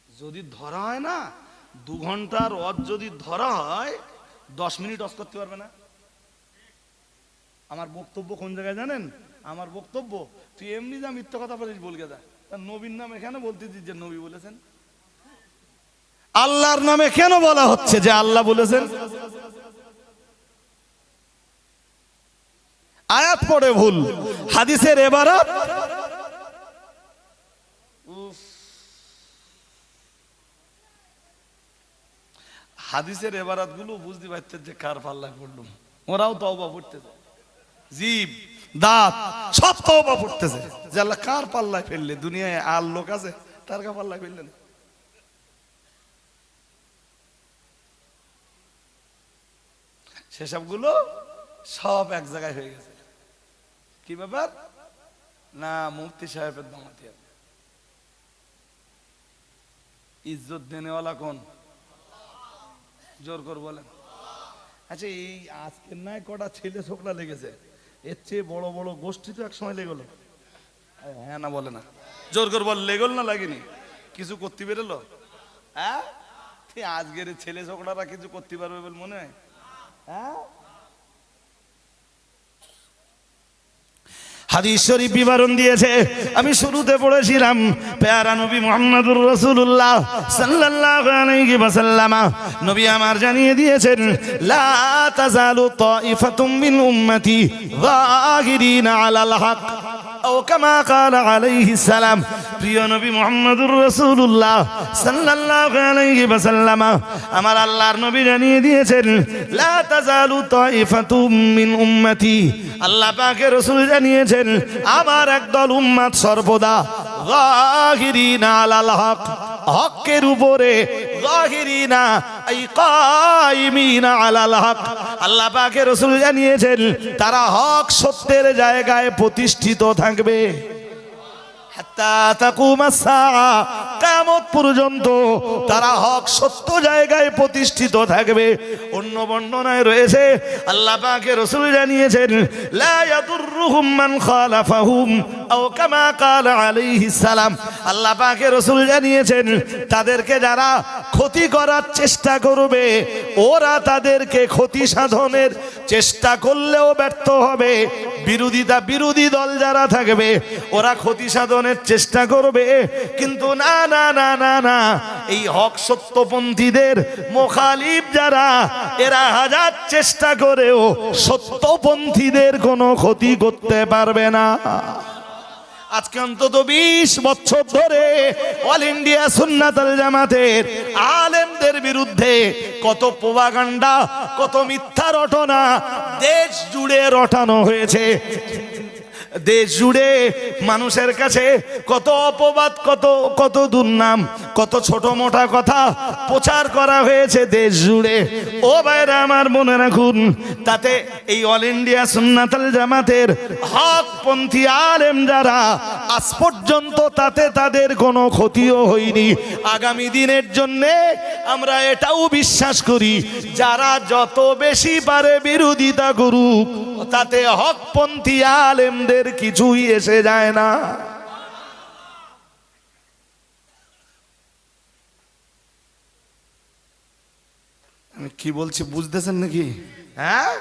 যদি ধরা হয় না 2 ঘন্টার অজ যদি ধরা হয় 10 মিনিট অজ করতে পারবে না। আমার বক্তব্য কোন জায়গায় জানেন? আমার বক্তব্য তুই এমনি যা মিথ্যা কথা বলিস বলকে যা, তার নবীর নাম এখানে বলতে দিস যে নবী বলেছেন। আল্লাহর নামে কেন বলা হচ্ছে যে আল্লাহ বলেছেন? আয়াত পড়ে ভুল, হাদিসের এবারাত হাদিসের এবারাত গুলো বুঝতে পারতেন যে কার পাল্লায় পড়লুম। ওরাও তওবা পড়তেছে, জিব দাঁত সব তওবা পড়তেছে যে আল্লাহ কার পাল্লায় ফেললে, দুনিয়ায় আর লোক আছে তার কা পাল্লায় ফেললেন। সেসব গুলো সব এক জায়গায় হয়ে গেছে। কি ব্যাপার না, মুফতি সাহেবের দামাতি ইজ্জত দেনেওয়ালা কোন? জোর করে বলেন। আচ্ছা, এই আজকের নয় কটা ছেলে ছোকরা লেগেছে, এর চেয়ে বড় বড় গোষ্ঠী তো এক সময় লেগেলো। হ্যাঁ না বলে না, জোর করে বল, লেগল না লাগেনি? কিছু করতে বেরোলো? হ্যাঁ, আজকের ছেলে ছোকরারা কিছু করতে পারবে বলে মনে হয়? হ্যাঁ, হাদিস শরীফ বিবরণ দিয়েছে, আমি শুরুতে পড়েছিলাম প্যারা নবী মুহাম্মদুর রাসূলুল্লাহ সাল্লাল্লাহু আলাইহি ওয়াসাল্লাম নবী আমার জানিয়ে দিয়েছেন, লা তাযালু তাইফাতুম মিন উম্মতি যাহিরিনা আলাল হক ও কামা ক্বালা আলাইহিস সালাম। প্রিয় নবী মুহাম্মদুর রাসূলুল্লাহ সাল্লাল্লাহু আলাইহি ওয়াসাল্লাম আমার আল্লাহর নবী জানিয়ে দিয়েছেন, লা তাযালু তাইফাতুম মিন উম্মতি, আল্লাহ পাকের রাসূল জানিয়েছেন আমার একদল উম্মত সর্বদা যাহিরিনা আলাল হক, হকের উপরে, যাহিরিনা আই কাইমিনা আলাল হক, আল্লাহ পাকের রাসূল জানিয়েছেন তারা হক সত্যের জায়গায় প্রতিষ্ঠিত থাকবে হাত্তা তাকুমাস সাআ, কিয়ামত পর্যন্ত তারা হক সত্য জায়গায় প্রতিষ্ঠিত থাকবে। অন্য বর্ণনায় রয়েছে আল্লাহ পাকের রাসূল জানিয়েছেন, লা ইয়াদুররুহুম মান খালাফাহুম আও কামা ক্বালা আলাইহিস সালাম, আল্লাহ পাকের রাসূল জানিয়েছেন তাদেরকে যারা ক্ষতি করার চেষ্টা করবে, ওরা তাদেরকে ক্ষতি সাধনের চেষ্টা করলেও ব্যর্থ হবে। বিরোধী দল যারা থাকবে ওরা ক্ষতি সাধনের চেষ্টা করবে, কিন্তু না না না না না, এই হক সত্যপন্থীদের মুখালিফ যারা, এরা হাজার চেষ্টা করেও সত্যপন্থীদের কোনো ক্ষতি করতে পারবে না। আজকে অন্তত 20 বছর ধরে অল ইন্ডিয়া সুন্নাতুল জামাতের আলেমদের বিরুদ্ধে কত প্রোপাগান্ডা, কত মিথ্যা রটনা দেশ জুড়ে রটানো হয়েছে। দেশ জুড়ে মানুষের কাছে কত অপবাদ, কত দুর্নাম, কত ছোট মোটা কথা প্রচার করা হয়েছে দেশ জুড়ে। ও ভাইরা আমার, মনে রাখুন, তাতে এই অল ইন্ডিয়া সুন্নাতুল জামাতের হকপন্থী আলেম যারা, আজ পর্যন্ত তাতে তাদের কোনো ক্ষতিও হয়নি। আগামী দিনের জন্য আমরা এটাও বিশ্বাস করি, যারা যত বেশি পারে বিরোধিতা করুক, তাতে হকপন্থী আলেমদের কিছুই এসে যায় না। আমি কি বলছি বুঝতেছেন নাকি? হ্যাঁ,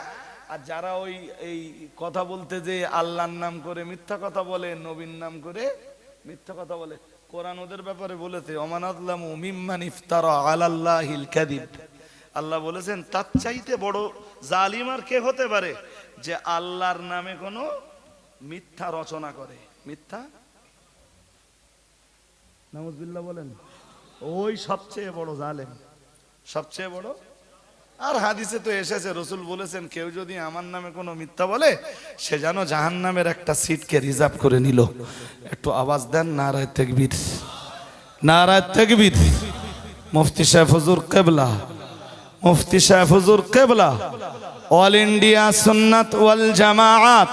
আর যারা ওই এই কথা বলতে যে আল্লাহর নাম করে মিথ্যা কথা বলে, নবীর নাম করে মিথ্যা কথা বলে, কোরআন ওদের ব্যাপারে বলেছে, ওমান আযলামু মিম্মান ইফতারা আলাল্লাহিল কাযিব, আল্লাহ বলেছেন তার চাইতে বড় জালিম আর কে হতে পারে যে আল্লাহর নামে কোনো মিথ্যা রচনা করে। মিথ্যা, নাউযুবিল্লাহ বলেন, ওই সবচেয়ে বড় জালেম, সবচেয়ে বড়। আর হাদিসে তো এসেছে, রাসূল বলেছেন কেউ যদি আমার নামে কোনো মিথ্যা বলে, সে যেন জাহান্নামের একটা সিটকে রিজার্ভ করে নিল। একটু আওয়াজ দেন, নারায়ে তাকবীর, নারায়ে তাকবীর। মুফতি সাহেব হুজুর কিবলা, মুফতি সাহেব হুজুর কিবলা, অল ইন্ডিয়া সুন্নাত ওয়াল জামাআত,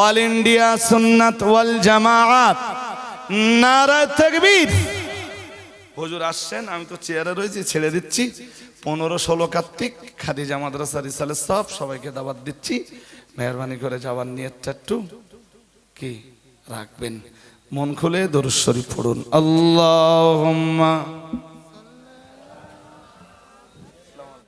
অল ইন্ডিয়া সুন্নাত ওয়াল জামাআত, নারায়ে তাকবীর। হুজুর আসছেন, আমি তো চেয়ারে রয়েছি, ছেড়ে দিচ্ছি। 15-16 কার্তিক খাদিজা মাদ্রাসা রিসালে সবাইকে দাওয়াত দিচ্ছি। মেহরবানি করে যাওয়ার নিয়তটা একটু কি রাখবেন, মন খুলে দরুদ শরীফ পড়ুন। আল্লাহুম্মা